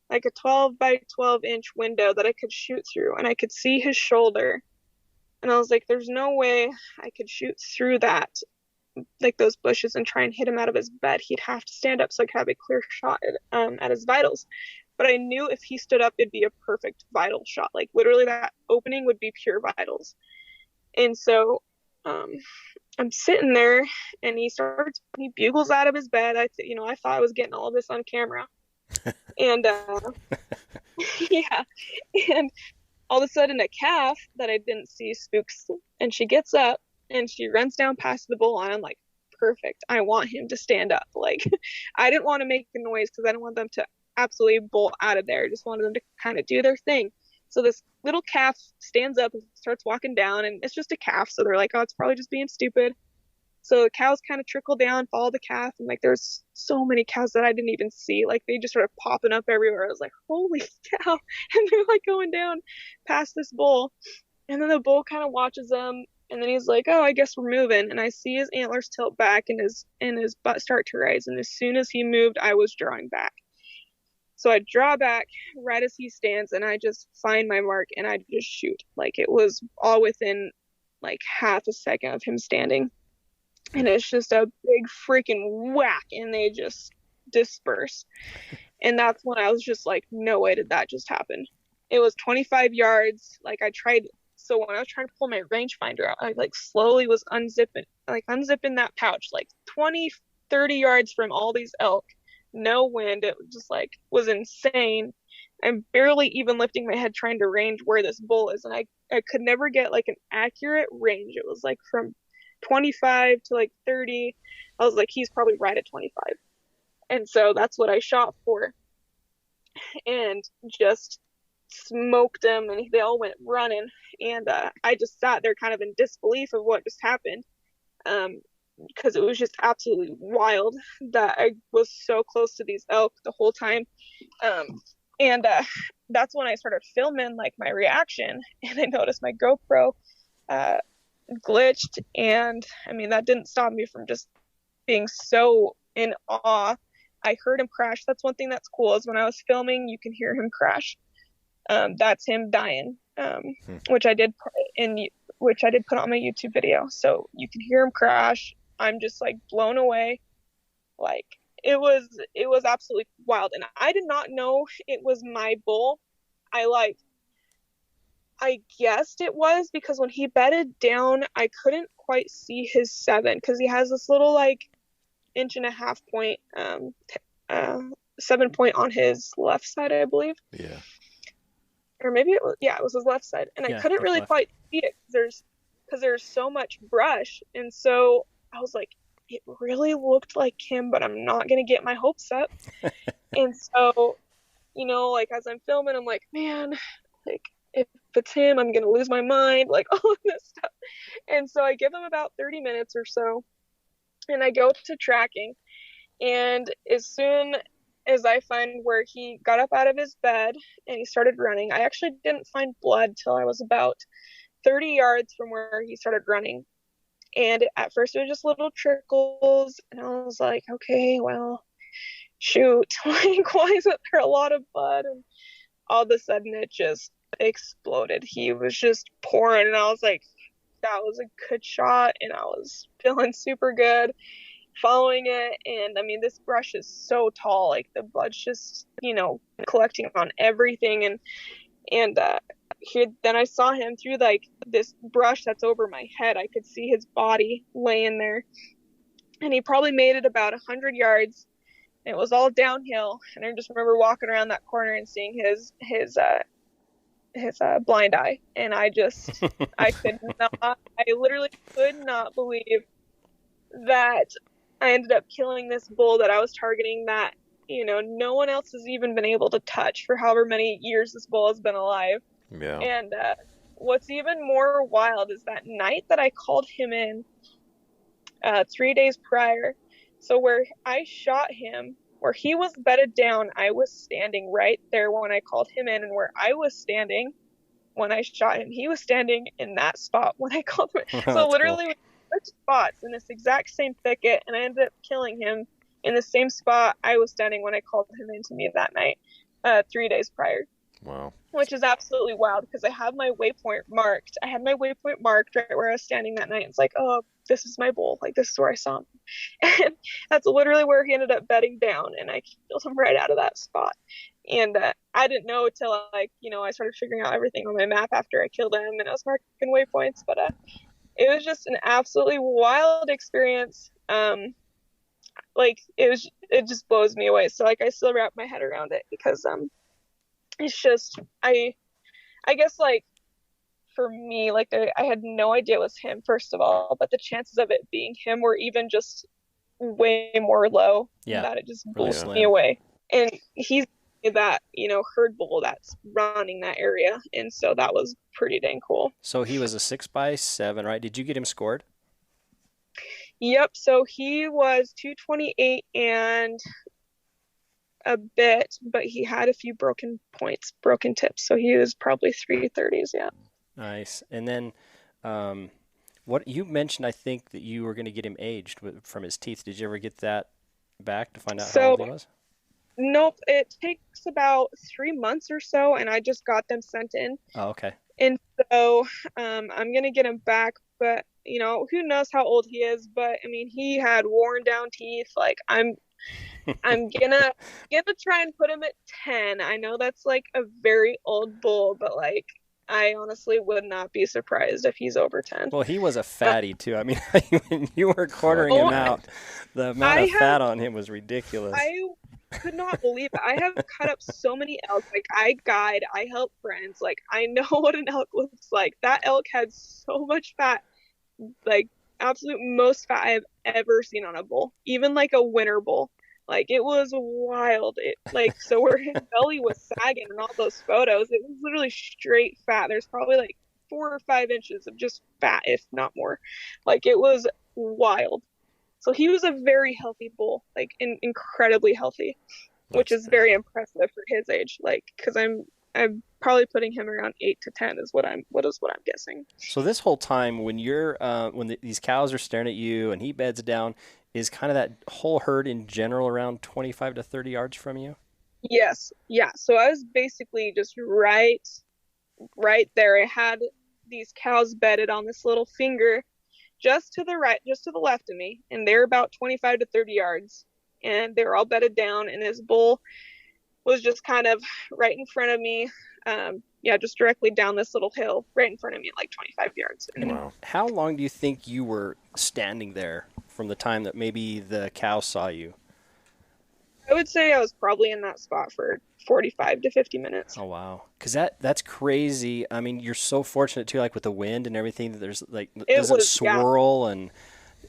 like a 12 by 12 inch window that I could shoot through, and I could see his shoulder. And I was like, there's no way I could shoot through that, like those bushes, and try and hit him out of his bed. He'd have to stand up so I could have a clear shot at his vitals. But I knew if he stood up, it'd be a perfect vital shot. Like literally that opening would be pure vitals. And so I'm sitting there, and he bugles out of his bed. I thought I was getting all of this on camera. And yeah. And all of a sudden a calf that I didn't see spooks, and she gets up and she runs down past the bull, and I'm like, perfect. I want him to stand up. Like I didn't want to make a noise because I didn't want them to absolutely bolt out of there. I just wanted them to kind of do their thing. So this little calf stands up and starts walking down, and it's just a calf, so they're like, oh, it's probably just being stupid. So the cows kind of trickle down, follow the calf, and like there's so many cows that I didn't even see. Like they just started popping up everywhere. I was like, holy cow. And they're like going down past this bull, and then the bull kind of watches them, and then he's like, oh, I guess we're moving. And I see his antlers tilt back and his butt start to rise, and as soon as he moved, I was drawing back. So I draw back right as he stands, and I just find my mark, and I just shoot. Like it was all within like half a second of him standing. And it's just a big freaking whack, and they just disperse. And that's when I was just like, no way did that just happen. It was 25 yards. Like so when I was trying to pull my rangefinder out, I like slowly was unzipping that pouch, like 20, 30 yards from all these elk. No wind. It just like was insane. I'm barely even lifting my head trying to range where this bull is, and I could never get like an accurate range. It was like from 25 to like 30. I was like, he's probably right at 25. And so that's what I shot for, and just smoked them, and they all went running. And I just sat there kind of in disbelief of what just happened, because it was just absolutely wild that I was so close to these elk the whole time. And that's when I started filming like my reaction, and I noticed my GoPro glitched. And I mean, that didn't stop me from just being so in awe. I heard him crash. That's one thing that's cool, is when I was filming, you can hear him crash. That's him dying, which I did put on my YouTube video. So you can hear him crash. I'm just like blown away. Like it was absolutely wild. And I did not know it was my bull. I guessed it was because when he bedded down, I couldn't quite see his 7 because he has this little like 1.5 point 7 point on his left side, I believe.
Yeah.
Or maybe it was his left side, and I couldn't really quite see it because there's so much brush, and so I was like, it really looked like him, but I'm not gonna get my hopes up. And so, like as I'm filming, I'm like, man, like if it's him, I'm gonna lose my mind, like all of this stuff. And so I give him about 30 minutes or so, and I go to tracking, and as soon as I find where he got up out of his bed and he started running, I actually didn't find blood till I was about 30 yards from where he started running. And at first it was just little trickles, and I was like, okay, well, shoot, like why is there a lot of blood? And all of a sudden it just exploded. He was just pouring, and I was like, that was a good shot, and I was feeling super good following it. And I mean, this brush is so tall, like the blood's just collecting on everything. And then I saw him through like this brush that's over my head. I could see his body laying there, and he probably made it about 100 yards. It was all downhill, and I just remember walking around that corner and seeing his blind eye, and I literally could not believe that I ended up killing this bull that I was targeting, that no one else has even been able to touch for however many years this bull has been alive.
Yeah.
And what's even more wild is that night that I called him in 3 days prior. So where I shot him, where he was bedded down, I was standing right there when I called him in, and where I was standing when I shot him, he was standing in that spot when I called him in. So literally cool. We switched spots in this exact same thicket, and I ended up killing him in the same spot I was standing when I called him into me that night, 3 days prior.
Wow.
Which is absolutely wild because I have my waypoint marked. I had my waypoint marked right where I was standing that night. It's like, oh, this is my bull. Like, this is where I saw him. And that's literally where he ended up bedding down, and I killed him right out of that spot. And I didn't know till I started figuring out everything on my map after I killed him, and I was marking waypoints. But it was just an absolutely wild experience. Like it just blows me away. So like I still wrap my head around it because it's just I guess like for me, like I had no idea it was him, first of all, but the chances of it being him were even just way more low.
Yeah,
that it just blows me away. And he's that herd bull that's running that area, and so that was pretty dang cool.
So he was a 6x7, right? Did you get him scored?
Yep. So he was 228 and a bit, but he had a few broken tips, so he was probably 330s. Yeah.
Nice. And then what you mentioned, I think that you were going to get him aged from his teeth. Did you ever get that back to find out how old he was?
Nope. It takes about 3 months or so, and I just got them sent in.
Oh, okay.
And so I'm going to get him back, but who knows how old he is, but I mean, he had worn down teeth. Like I'm gonna try and put him at 10. I know that's like a very old bull, but like I honestly would not be surprised if he's over 10.
Well, he was a fatty too. I mean, when you were cornering him out, the amount of fat on him was ridiculous.
I could not believe it. I have cut up so many elk. Like I guide, I help friends. Like I know what an elk looks like. That elk had so much fat, like absolute most fat I have ever seen on a bull, even like a winter bull. Like it was wild. So where his belly was sagging in all those photos, it was literally straight fat. There's probably like 4 or 5 inches of just fat, if not more. Like it was wild. So he was a very healthy bull, like incredibly healthy, which is very impressive for his age. Like, because I'm probably putting him around 8 to 10 is what I'm guessing.
So this whole time, when you're these cows are staring at you and he beds down, is kind of that whole herd in general around 25 to 30 yards from you?
Yes, yeah. So I was basically just right there. I had these cows bedded on this little finger, just to the left of me, and they're about 25 to 30 yards, and they were all bedded down. And this bull, was just kind of right in front of me. Just directly down this little hill right in front of me, like 25 yards.
And wow. How long do you think you were standing there from the time that maybe the cow saw you?
I would say I was probably in that spot for 45 to 50 minutes.
Oh, wow. Because that's crazy. I mean, you're so fortunate, too, like with the wind and everything, that there's like, it doesn't swirl and,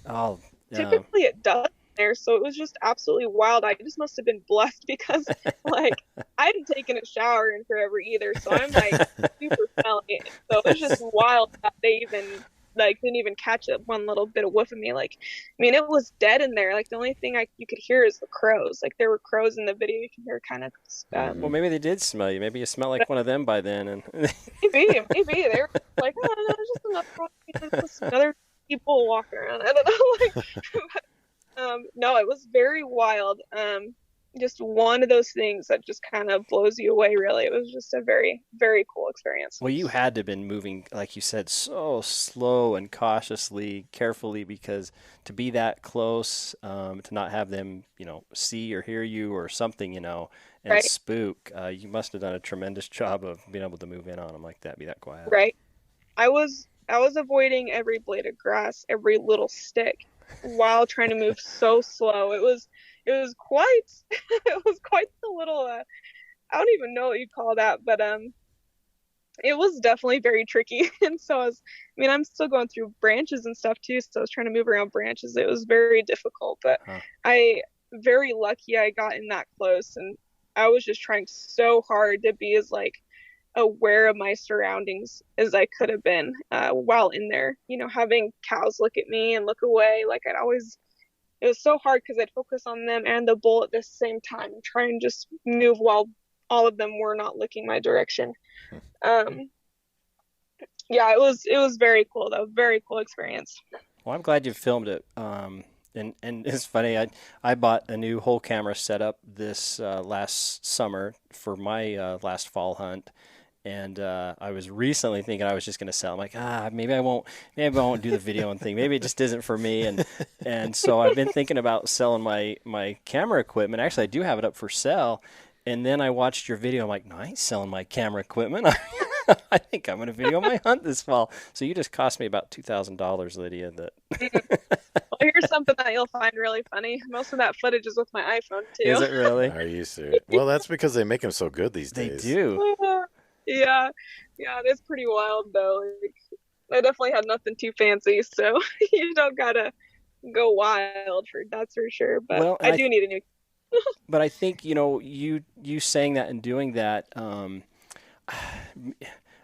oh.
Typically it does there, so it was just absolutely wild. I just must have been blessed because, like, I hadn't taken a shower in forever either, so I'm, like, super smelly. So it was just wild that they even, like, didn't even catch it one little bit of whiff of me. Like, I mean, it was dead in there. Like, the only thing you could hear is the crows. Like, there were crows in the video. You can hear kind of.
Well, maybe they did smell you. Maybe you smelled like one of them by then. And
maybe they were like, oh, no, there's just another people walking around. I don't know. Like, no, it was very wild. Just one of those things that just kind of blows you away, really. It was just a very, very cool experience.
Well, you had to have been moving, like you said, so slow and cautiously, carefully, because to be that close, to not have them, see or hear you or something, and right. Spook, you must have done a tremendous job of being able to move in on them like that, be that quiet.
Right. I was avoiding every blade of grass, every little stick, while trying to move so slow. It was quite the little I don't even know what you'd call that, but it was definitely very tricky. And so I'm still going through branches and stuff too, so I was trying to move around branches. It was very difficult, but I very lucky I got in that close, and I was just trying so hard to be as like aware of my surroundings as I could have been while in there, having cows look at me and look away. Like it was so hard because I'd focus on them and the bull at the same time and try and just move while all of them were not looking my direction. It was very cool though. Very cool experience.
Well, I'm glad you filmed it. And it's funny, I bought a new whole camera setup this last summer for my last fall hunt. And I was recently thinking I was just going to sell. I'm like, maybe I won't do the video and thing. Maybe it just isn't for me. And so I've been thinking about selling my camera equipment. Actually, I do have it up for sale. And then I watched your video. I'm like, no, I ain't selling my camera equipment. I think I'm going to video my hunt this fall. So you just cost me about $2,000, Lydia.
Well, here's something that you'll find really funny. Most of that footage is with my iPhone, too.
Is it really?
Are you serious? Well, that's because they make them so good these days.
They do.
Yeah, it's pretty wild though. Like, I definitely had nothing too fancy, so you don't gotta go wild that's for sure. But I do need a new.
But I think you saying that and doing that.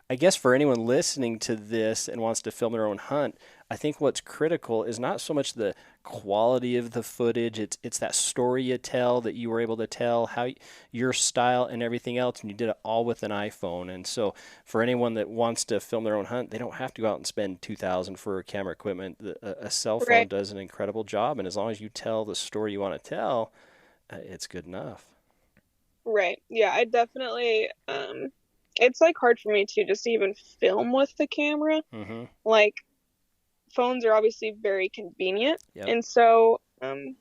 I guess for anyone listening to this and wants to film their own hunt, I think what's critical is not so much the quality of the footage. It's that story you tell, that you were able to tell, how your style and everything else, and you did it all with an iPhone. And so for anyone that wants to film their own hunt, they don't have to go out and spend $2,000 for camera equipment. A cell phone right. does an incredible job, and as long as you tell the story you want to tell, it's good enough.
Right. Yeah, I definitely it's like hard for me to just even film with the camera. Mm-hmm. Like, phones are obviously very convenient. Yep. And so, I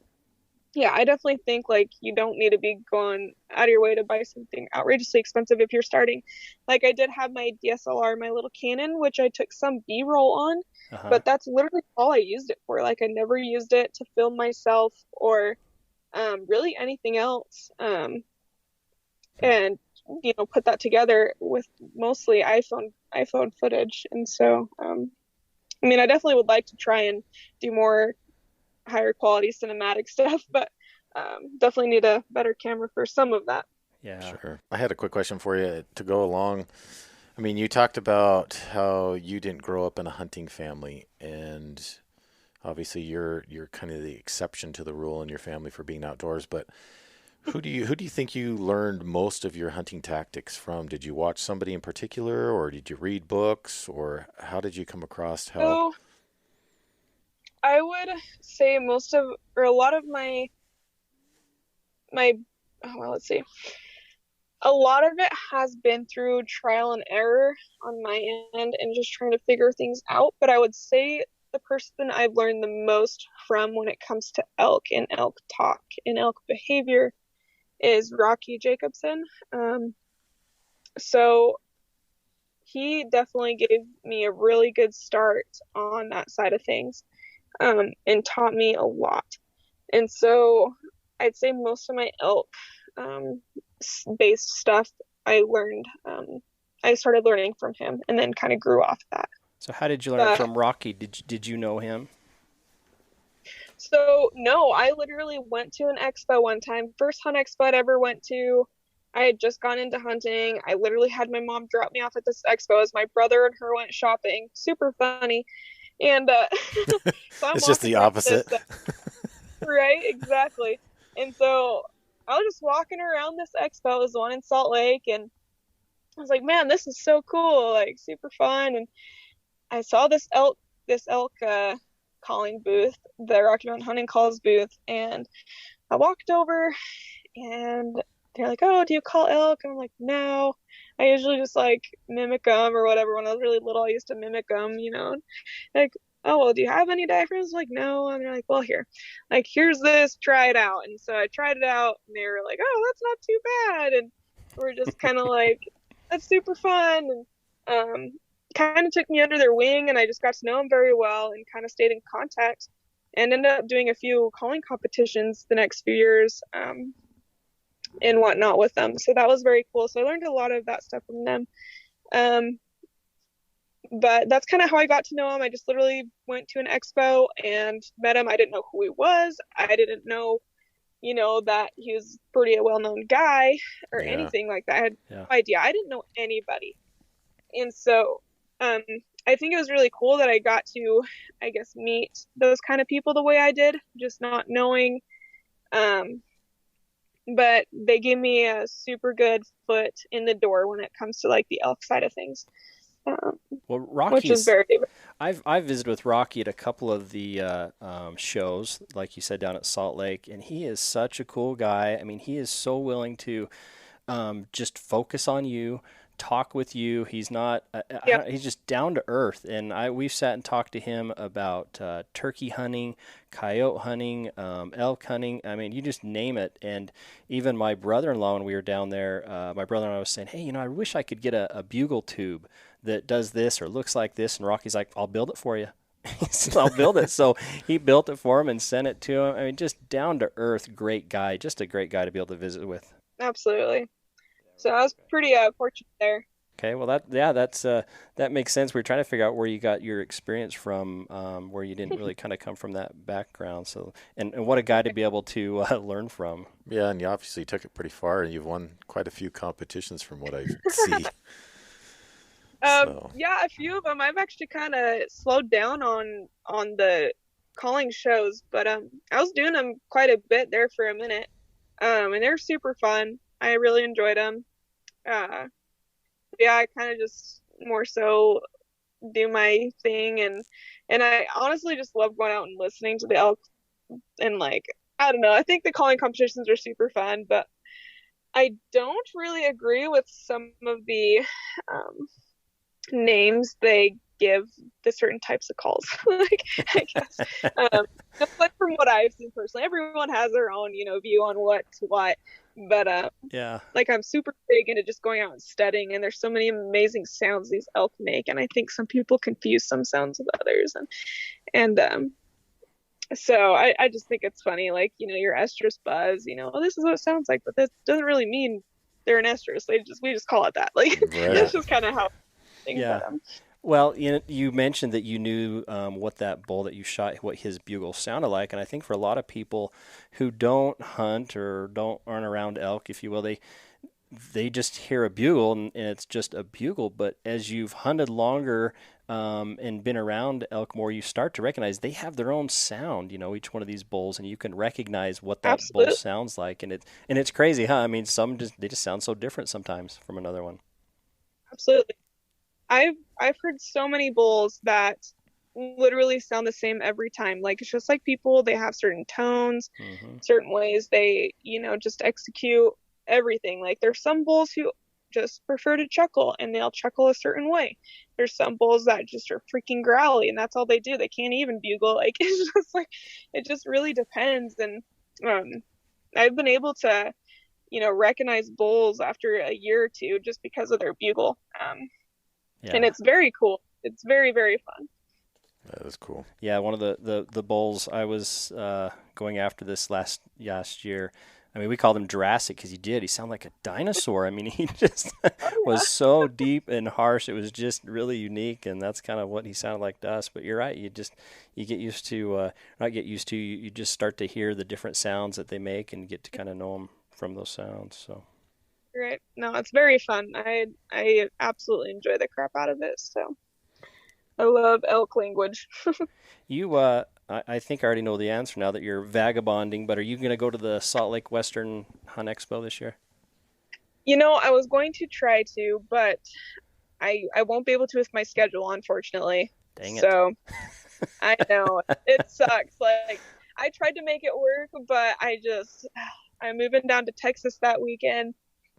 definitely think like you don't need to be going out of your way to buy something outrageously expensive if you're starting. Like, I did have my DSLR, my little Canon, which I took some B-roll on, but that's literally all I used it for. Like, I never used it to film myself or really anything else. And put that together with mostly iPhone footage. And so, I definitely would like to try and do more higher quality cinematic stuff, but definitely need a better camera for some of that.
Yeah, sure. I had a quick question for you to go along. I mean, you talked about how you didn't grow up in a hunting family, and obviously you're kind of the exception to the rule in your family for being outdoors, but who do you think you learned most of your hunting tactics from? Did you watch somebody in particular, or did you read books, or how did you come across how?
So, I would say a lot of my let's see. A lot of it has been through trial and error on my end and just trying to figure things out. But I would say the person I've learned the most from when it comes to elk and elk talk and elk behavior is Rocky Jacobson. So he definitely gave me a really good start on that side of things, and taught me a lot. And so I'd say most of my elk based stuff I started learning from him, and then kind of grew off that.
So how did you learn it from Rocky? Did you know him?
So no, I literally went to an expo one time. First hunt expo I'd ever went to. I had just gone into hunting. I literally had my mom drop me off at this expo as my brother and her went shopping. Super funny. And
so it's just the opposite.
Right, exactly. And so I was just walking around this expo. It was the one in Salt Lake, and I was like, man, this is so cool, like super fun. And I saw this elk calling booth, the Rocky Mountain Hunting Calls booth, and I walked over, and they're like, oh, do you call elk? And I'm like, no. I usually just like mimic them or whatever. When I was really little, I used to mimic them, like, oh, well, do you have any diaphragms? Like, no. And they're like, well, here's this, try it out. And so I tried it out, and they were like, oh, that's not too bad. And we're just kind of like, that's super fun. And kind of took me under their wing, and I just got to know them very well and kind of stayed in contact and ended up doing a few calling competitions the next few years and whatnot with them. So that was very cool. So I learned a lot of that stuff from them. But that's kind of how I got to know him. I just literally went to an expo and met him. I didn't know who he was. I didn't know, that he was pretty a well-known guy or anything like that. I had no idea. I didn't know anybody. And so I think it was really cool that I got to, I guess, meet those kind of people the way I did, just not knowing. But they gave me a super good foot in the door when it comes to like the elk side of things.
Well, Rocky's, which is very. I've visited with Rocky at a couple of the shows, like you said, down at Salt Lake, and he is such a cool guy. I mean, he is so willing to just focus on you, talk with you. He's not. He's just down to earth, and we've sat and talked to him about turkey hunting, coyote hunting, elk hunting. I mean, you just name it. And even my brother-in-law, when we were down there, my brother-in-law was saying, "Hey, I wish I could get a bugle tube that does this or looks like this." And Rocky's like, "I'll build it for you." I'll build it. So he built it for him and sent it to him. I mean, just down to earth, great guy. Just a great guy to be able to visit with.
Absolutely. So I was pretty fortunate there.
Okay, well that makes sense. We're trying to figure out where you got your experience from, where you didn't really kind of come from that background. So and what a guy to be able to learn from.
Yeah, and you obviously took it pretty far, and you've won quite a few competitions from what I see.
Yeah, a few of them. I've actually kind of slowed down on the calling shows, but I was doing them quite a bit there for a minute, and they're super fun. I really enjoyed them. I kind of just more so do my thing, and I honestly just love going out and listening to the elk, and like, I don't know, I think the calling competitions are super fun, but I don't really agree with some of the names they give the certain types of calls. Like, I guess just like from what I've seen personally, everyone has their own view on what's what, but like, I'm super big into just going out and studying, and there's so many amazing sounds these elk make, and I think some people confuse some sounds with others, and so I just think it's funny, like, your estrus buzz, oh, this is what it sounds like, but that doesn't really mean they're an estrus. We just call it that. Like, that's just kind of how things are.
Well, you mentioned that you knew what that bull that you shot, what his bugle sounded like, and I think for a lot of people who don't hunt or aren't around elk, if you will, they just hear a bugle and it's just a bugle. But as you've hunted longer and been around elk more, you start to recognize they have their own sound. Each one of these bulls, and you can recognize what that bull sounds like, and it's crazy, huh? I mean, they just sound so different sometimes from another one.
Absolutely. I've heard so many bulls that literally sound the same every time. Like, it's just like people, they have certain tones, certain ways they, just execute everything. Like, there's some bulls who just prefer to chuckle, and they'll chuckle a certain way. There's some bulls that just are freaking growly, and that's all they do. They can't even bugle. Like, it's just really depends. And I've been able to recognize bulls after a year or two just because of their bugle. And it's very cool. It's very, very fun.
That is cool.
Yeah, one of the bulls I was going after this last year. I mean, we called him Jurassic because he sounded like a dinosaur. I mean, he just was so deep and harsh. It was just really unique, and that's kind of what he sounded like to us. But you're right. You get used to, not get used to, you just start to hear the different sounds that they make and get to kind of know them from those sounds. So.
Right. No, it's very fun. I absolutely enjoy the crap out of it. So I love elk language.
You, I think I already know the answer now that you're vagabonding, but are you going to go to the Salt Lake Western Hunt Expo this year?
I was going to try to, but I won't be able to with my schedule, unfortunately.
Dang it.
So I know it sucks. Like I tried to make it work, but I'm moving down to Texas that weekend.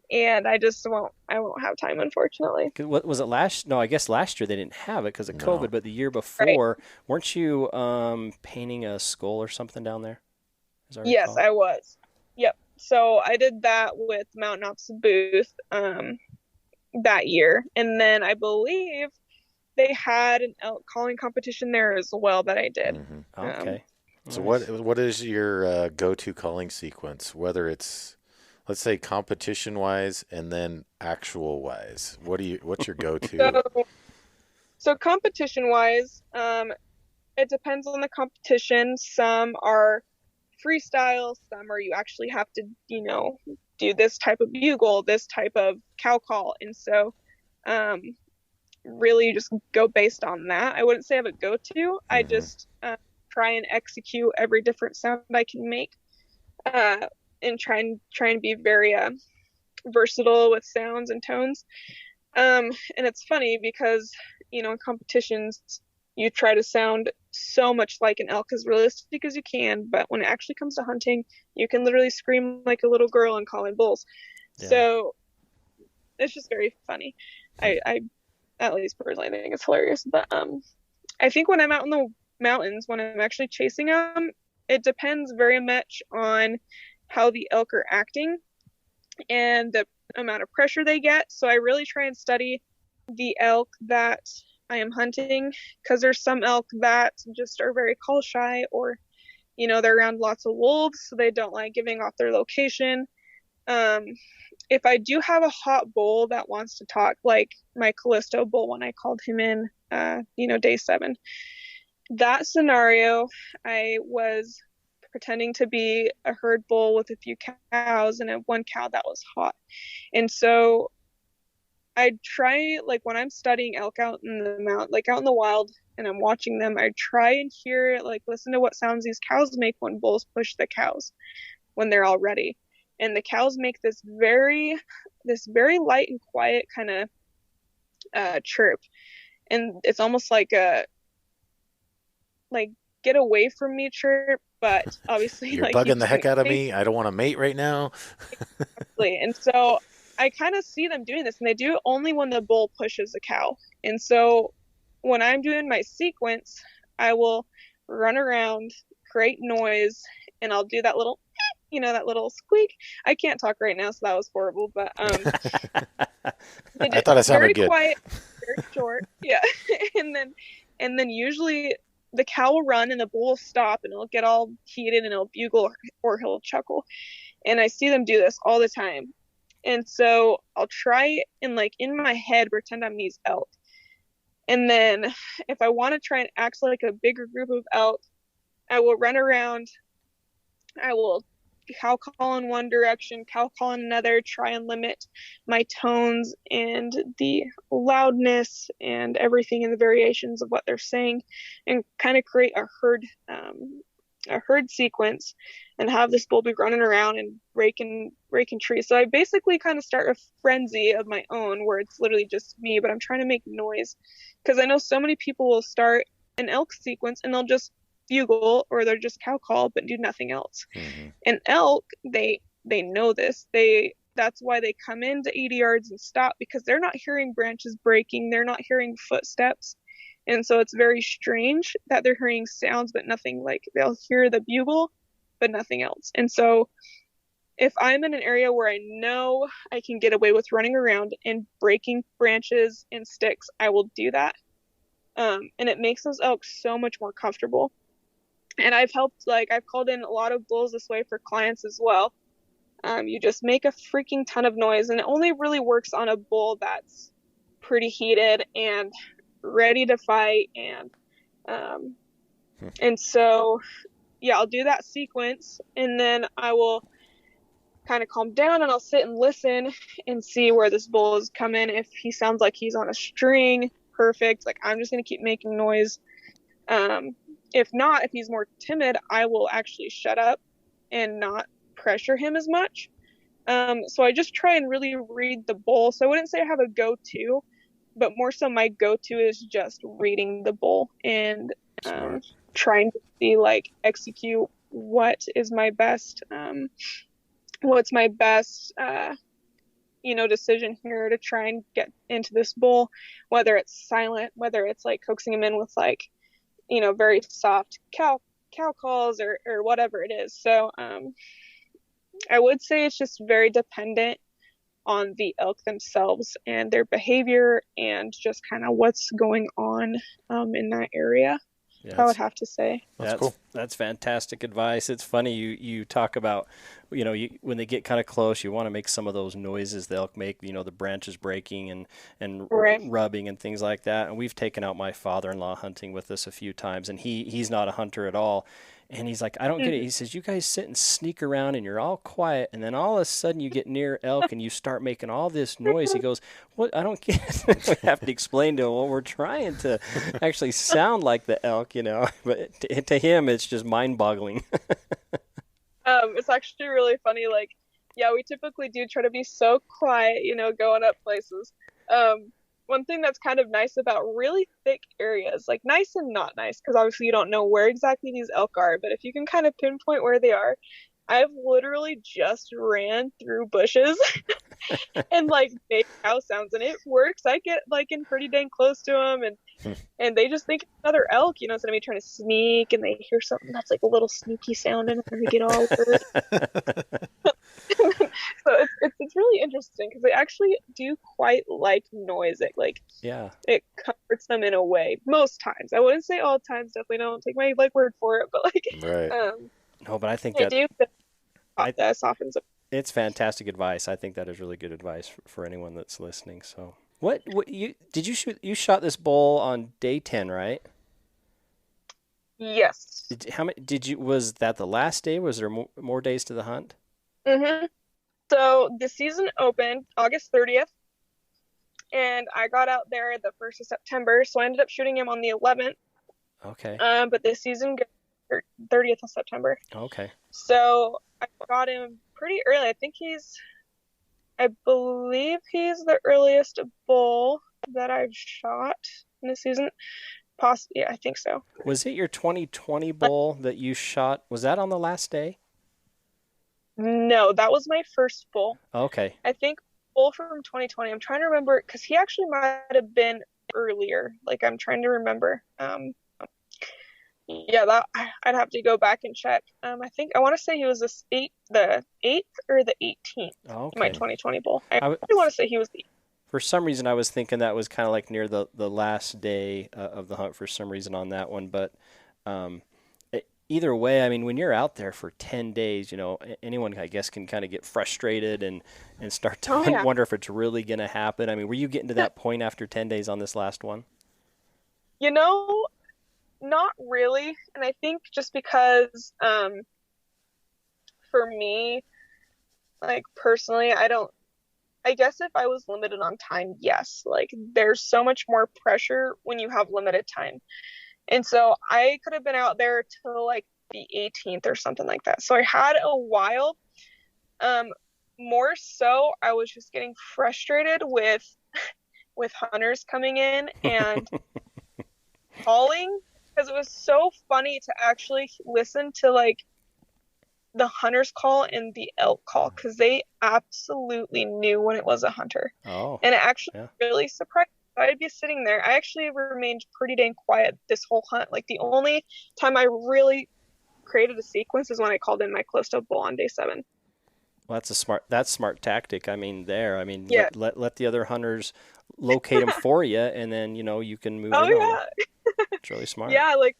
And I won't have time, unfortunately.
What was it I guess last year they didn't have it because of COVID, but the year before, weren't you painting a skull or something down there?
Yes, I was. Yep. So I did that with Mountain Ops booth that year. And then I believe they had an elk calling competition there as well that I did.
Mm-hmm.
Okay.
So what is your go-to calling sequence, whether it's, let's say, competition-wise and then actual-wise? What's your go-to?
So competition-wise, it depends on the competition. Some are freestyle, some are you actually have to, do this type of bugle, this type of cow call. And so really just go based on that. I wouldn't say I have a go-to. Mm-hmm. I just try and execute every different sound I can make. And try and be very versatile with sounds and tones. And it's funny because, in competitions, you try to sound so much like an elk as realistic as you can, but when it actually comes to hunting, you can literally scream like a little girl and call in bulls. Yeah. So it's just very funny. I at least personally think it's hilarious. But I think when I'm out in the mountains, when I'm actually chasing them, it depends very much on how the elk are acting and the amount of pressure they get. So I really try and study the elk that I am hunting, because there's some elk that just are very call shy, or they're around lots of wolves, so they don't like giving off their location. If I do have a hot bull that wants to talk, like my Callisto bull when I called him in day 7, that scenario, I was pretending to be a herd bull with a few cows and one cow that was hot. And so I try, like when I'm studying elk out in the mountain, like out in the wild, and I'm watching them, I try and hear, like listen to what sounds these cows make when bulls push the cows when they're all ready. And the cows make this very light and quiet kind of chirp. And it's almost like a get away from me chirp, but obviously
you're bugging the heck out of me. I don't want to mate right now.
Exactly. And so I kind of see them doing this, and they do it only when the bull pushes a cow. And so when I'm doing my sequence, I will run around, create noise, and I'll do that little, that little squeak. I can't talk right now, so that was horrible, but
I thought it sounded good.
Very quiet, very short. Yeah. and then usually the cow will run and the bull will stop, and it'll get all heated and it'll bugle or he'll chuckle. And I see them do this all the time. And so I'll try and in my head pretend I'm these elk. And then if I want to try and act like a bigger group of elk, I will run around. I will cow call in one direction, cow call in another, try and limit my tones and the loudness and everything in the variations of what they're saying, and kind of create a herd sequence and have this bull be running around and raking trees. So I basically kind of start a frenzy of my own where it's literally just me, but I'm trying to make noise, because I know so many people will start an elk sequence and they'll just bugle or they're just cow call but do nothing else. Mm-hmm. And elk, they know this. That's why they come into 80 yards and stop, because they're not hearing branches breaking, they're not hearing footsteps. And so it's very strange that they're hearing sounds but nothing. Like they'll hear the bugle but nothing else. And so if I'm in an area where I know I can get away with running around and breaking branches and sticks, I will do that. And it makes those elk so much more comfortable. And I've called in a lot of bulls this way for clients as well. You just make a freaking ton of noise, and it only really works on a bull that's pretty heated and ready to fight. And so, yeah, I'll do that sequence, and then I will kind of calm down and I'll sit and listen and see where this bull is coming. If he sounds like he's on a string, perfect. Like, I'm just going to keep making noise. If not, if he's more timid, I will actually shut up and not pressure him as much. So I just try and really read the bull. So I wouldn't say I have a go-to, but more so my go-to is just reading the bull and trying to see, like, execute what is my best, what's my best, decision here to try and get into this bull, whether it's silent, whether it's like coaxing him in with, like, very soft cow calls or whatever it is. So I would say it's just very dependent on the elk themselves and their behavior and just kind of what's going on in that area. Yeah, I would have to say.
That's cool. That's fantastic advice. It's funny you talk about, when they get kind of close, you want to make some of those noises the elk make, the branches breaking and right. rubbing and things like that. And we've taken out my father-in-law hunting with us a few times, and he's not a hunter at all. And he's like, I don't get it. He says, you guys sit and sneak around and you're all quiet. And then all of a sudden you get near elk and you start making all this noise. He goes, what? I don't get it. We have to explain to him, well, we're trying to actually sound like the elk, But to him, it's just mind-boggling.
It's actually really funny. Like, yeah, we typically do try to be so quiet, going up places. One thing that's kind of nice about really thick areas, like nice and not nice, because obviously you don't know where exactly these elk are, but if you can kind of pinpoint where they are, I've literally just ran through bushes and like make cow sounds, and it works. I get like in pretty dang close to them, and they just think it's another elk, instead of me trying to sneak, and they hear something that's like a little sneaky sounding, and they get all over it. So it's really interesting because they actually do quite like noise. It comforts them in a way. Most times, I wouldn't say all times. Definitely don't take my word for it, but
right. No, but I think that softens them. It's fantastic advice. I think that is really good advice for anyone that's listening. So, what you shoot? You shot this bull on day 10, right?
Yes.
Was that the last day? Was there more days to the hunt?
Mm-hmm. So the season opened August 30th, and I got out there the 1st of September, so I ended up shooting him on the 11th.
Okay.
But the season goes 30th of September.
Okay.
So I got him pretty early. I believe he's the earliest bull that I've shot in the season. Possibly, yeah, I think so.
Was it your 2020 bull that you shot? Was that on the last day?
No, that was my first bull.
Okay.
I think bull from 2020. I'm trying to remember because he actually might have been earlier. Like, I'm trying to remember. Yeah, that I'd have to go back and check. I want to say he was the 8th or the 18th.
Okay.
My 2020 bull. I want to say he was the 8th.
For some reason, I was thinking that was kind of like near the last day of the hunt for some reason on that one. But either way, I mean, when you're out there for 10 days, anyone, I guess, can kind of get frustrated and start to wonder if it's really going to happen. I mean, were you getting to that point after 10 days on this last one?
Not really. And I think just because for me, like, personally, I guess if I was limited on time, yes. Like, there's so much more pressure when you have limited time. And so I could have been out there till like the 18th or something like that. So I had a while. More so, I was just getting frustrated with hunters coming in and calling, because it was so funny to actually listen to like the hunter's call and the elk call, because they absolutely knew when it was a hunter.
Oh.
And it actually really surprised me. I'd be sitting there. I actually remained pretty dang quiet this whole hunt. Like, the only time I really created a sequence is when I called in my Callisto bull on day 7.
Well, that's smart tactic. I mean,
Yeah.
let the other hunters locate them for you, and then you can move
Oh
in on them.
yeah.
It's really smart.
Yeah, like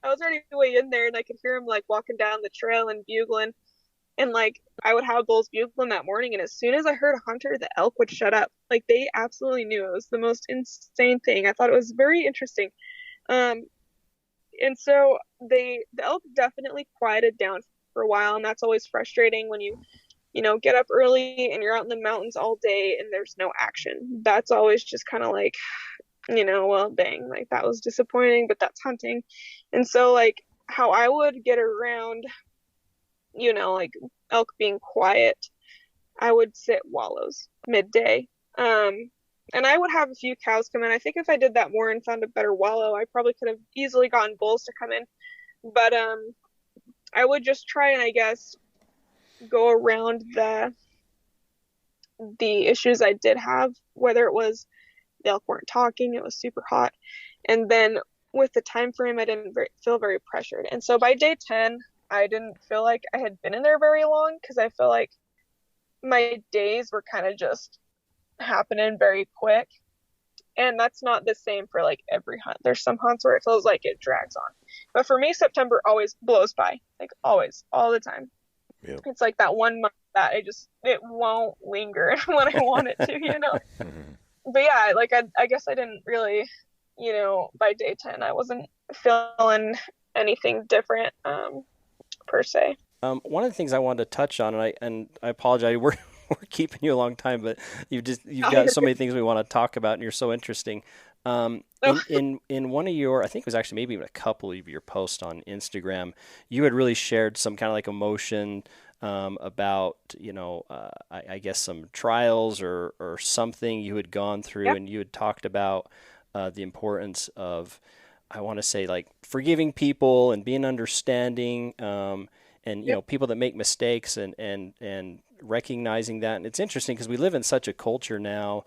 I was already way in there and I could hear him like walking down the trail and bugling. And like I would have bulls bugling that morning, and as soon as I heard a hunter, the elk would shut up. Like they absolutely knew. It was the most insane thing. I thought it was very interesting. Um, and so the elk definitely quieted down for a while, and that's always frustrating when you get up early and you're out in the mountains all day and there's no action. That's always just kind of like, well, dang, like that was disappointing, but that's hunting. And so like how I would get around, like elk being quiet, I would sit wallows midday. And I would have a few cows come in. I think if I did that more and found a better wallow, I probably could have easily gotten bulls to come in. But I would just try and I guess go around the issues I did have, whether it was the elk weren't talking, it was super hot, and then with the time frame, I didn't feel very pressured. And so by day 10, I didn't feel like I had been in there very long because I feel like my days were kind of just happening very quick. And that's not the same for like every hunt. There's some hunts where it feels like it drags on. But for me, September always blows by, like always, all the time.
Yep.
It's like that 1 month that it won't linger when I want it to. But yeah, like I guess I didn't really, by day 10, I wasn't feeling anything different per se.
One of the things I wanted to touch on, and I apologize, we're keeping you a long time, but you've got so many things we want to talk about, and you're so interesting. In one of your, I think it was actually maybe even a couple of your posts on Instagram, you had really shared some kind of like emotion about I guess some trials or something you had gone through,
Yep.
and you had talked about the importance of, I want to say, like forgiving people and being understanding, and
Yep.
people that make mistakes and recognizing that. And it's interesting because we live in such a culture now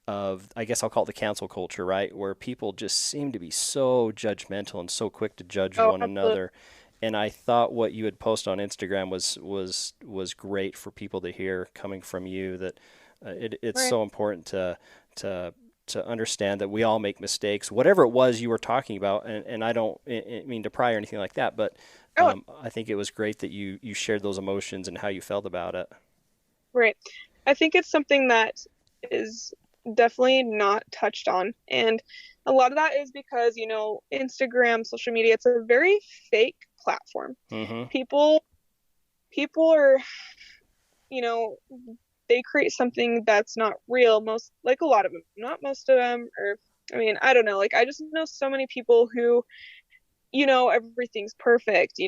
of, I guess I'll call it the cancel culture, right? Where people just seem to be so judgmental and so quick to judge one
Absolutely.
another. And I thought what you had posted on Instagram was great for people to hear coming from you, that it's
Right.
so important to understand that we all make mistakes, whatever it was you were talking about. And I don't mean to pry or anything like that, but
Oh,
I think it was great that you shared those emotions and how you felt about it.
right. I think it's something that is definitely not touched on. And a lot of that is because, Instagram, social media, it's a very fake platform.
Mm-hmm.
People are, they create something that's not real. Like a lot of them, not most of them, or I mean, I don't know. Like I just know so many people who, everything's perfect.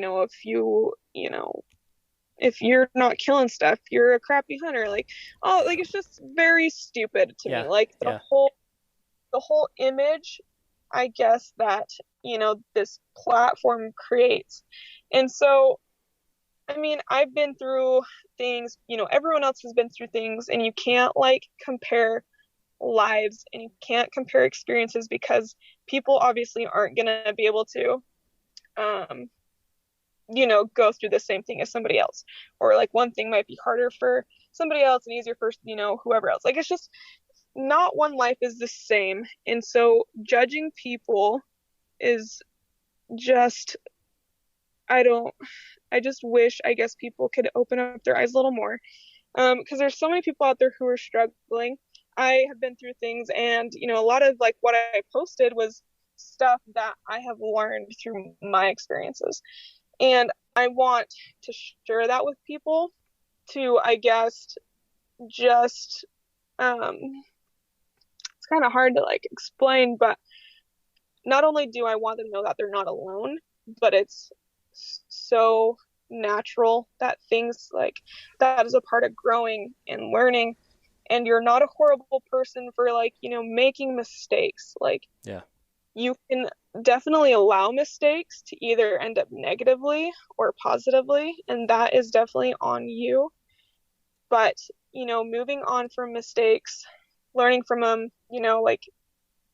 If you're not killing stuff, you're a crappy hunter. Like, oh, like it's just very stupid to
Yeah.
me. Like
Yeah.
the whole image, I guess, that, this platform creates. And so, I mean, I've been through things, everyone else has been through things, and you can't like compare lives and you can't compare experiences because people obviously aren't going to be able to, um, go through the same thing as somebody else. Or like one thing might be harder for somebody else and easier for, whoever else. Like it's just not one life is the same. And so judging people is just, I just wish, I guess, people could open up their eyes a little more. Because there's so many people out there who are struggling. I have been through things, and, a lot of like what I posted was stuff that I have learned through my experiences. And I want to share that with people to, I guess, just, it's kind of hard to like explain, but not only do I want them to know that they're not alone, but it's so natural that things like that is a part of growing and learning, and you're not a horrible person for like, making mistakes. Like,
Yeah.
you can definitely allow mistakes to either end up negatively or positively, and that is definitely on you. But, moving on from mistakes, learning from them, like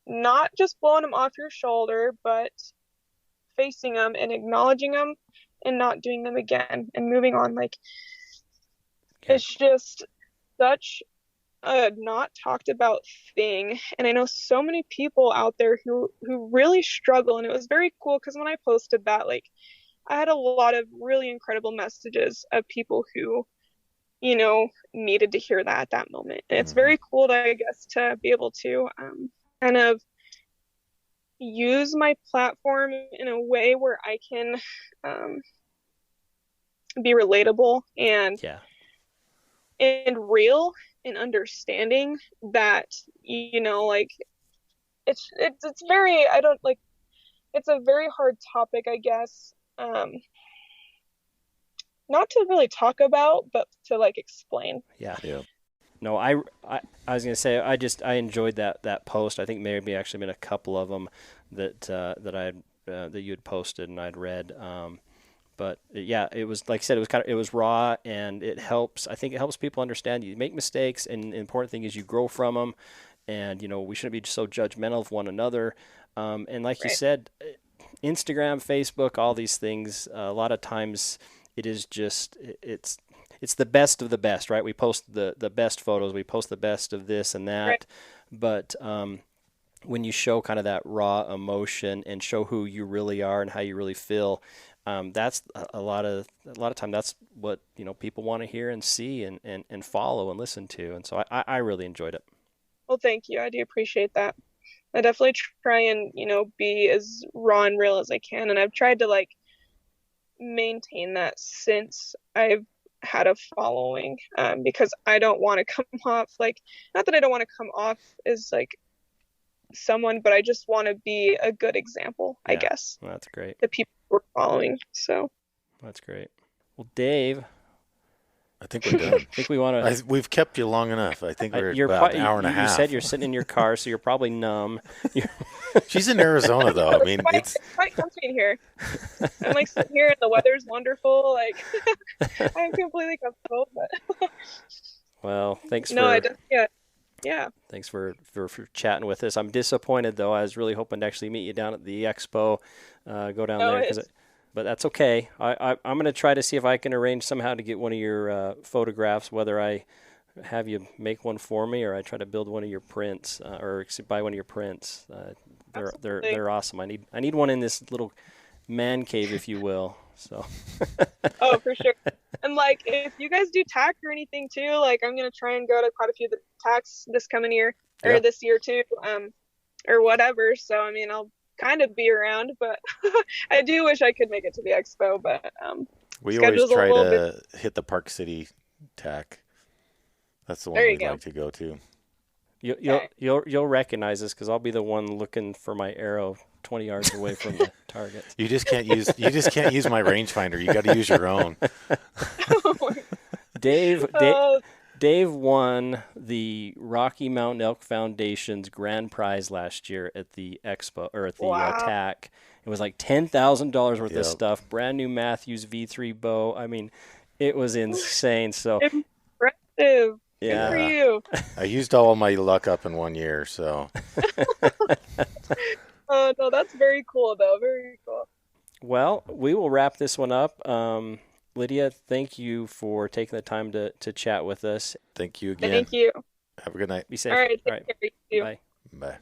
not just blowing them off your shoulder, but facing them and acknowledging them and not doing them again and moving on. Like,
Okay.
It's just such a not talked about thing. And I know so many people out there who really struggle. And it was very cool because when I posted that, like, I had a lot of really incredible messages of people who, needed to hear that at that moment. And it's very cool to, I guess, to be able to kind of use my platform in a way where I can be relatable and real and understanding that, like it's very, I don't like, it's a very hard topic, I guess, not to really talk about, but to like explain.
Yeah. No, I was gonna say I enjoyed that post. I think maybe actually been a couple of them that that you had posted and I'd read. But yeah, it was, like I said, it was raw, and it helps. I think it helps people understand you make mistakes, and the important thing is you grow from them. And we shouldn't be so judgmental of one another. And like you said, Instagram, Facebook, all these things. A lot of times, it is just it's the best of the best, right? We post the best photos, we post the best of this and that, right. But when you show kind of that raw emotion and show who you really are and how you really feel, that's a lot of time. That's what people want to hear and see and follow and listen to. And so I really enjoyed it.
Well, thank you. I do appreciate that. I definitely try and be as raw and real as I can, and I've tried to like maintain that since I've had a following, because I don't want to come off like, not that I don't want to come off as like someone, but I just want to be a good example, I guess.
Well, that's great.
The people who are following. So
that's great. Well, Dave,
I think we're done.
I think we want to.
We've kept you long enough. I think we're about an hour and a half.
You said you're sitting in your car, so you're probably numb.
She's in Arizona, though. I mean,
it's quite comfy in here. I'm like sitting here, and the weather's wonderful. Like, I'm completely comfortable. But
well, thanks.
Yeah.
Thanks for chatting with us. I'm disappointed, though. I was really hoping to actually meet you down at the Expo. Go down there, but that's okay. I'm going to try to see if I can arrange somehow to get one of your photographs, whether I have you make one for me or I try to build one of your prints or buy one of your prints. They're awesome. I need one in this little man cave, if you will. So.
Oh, for sure. And like, if you guys do tack or anything too, like I'm gonna try and go to quite a few of the tacks this coming year or this year too, or whatever. So I mean, I'll kind of be around, but I do wish I could make it to the Expo. But
we always try to hit the Park City tack. That's the one we'd like to go to.
You'll recognize this because I'll be the one looking for my arrow 20 yards away from the target.
You just can't use my rangefinder. You got to use your own.
Dave won the Rocky Mountain Elk Foundation's grand prize last year at the Expo or at the TAC. It was like $10,000 worth of stuff. Brand new Matthews V3 bow. I mean, it was insane. So
impressive.
Yeah.
Good for you.
I used all my luck up in 1 year, so.
Oh, no, that's very cool, though. Very cool.
Well, we will wrap this one up. Lydia, thank you for taking the time to chat with us.
Thank you again.
Thank you.
Have a good night.
Be safe.
All right. Take care. You too.
Bye.
Bye.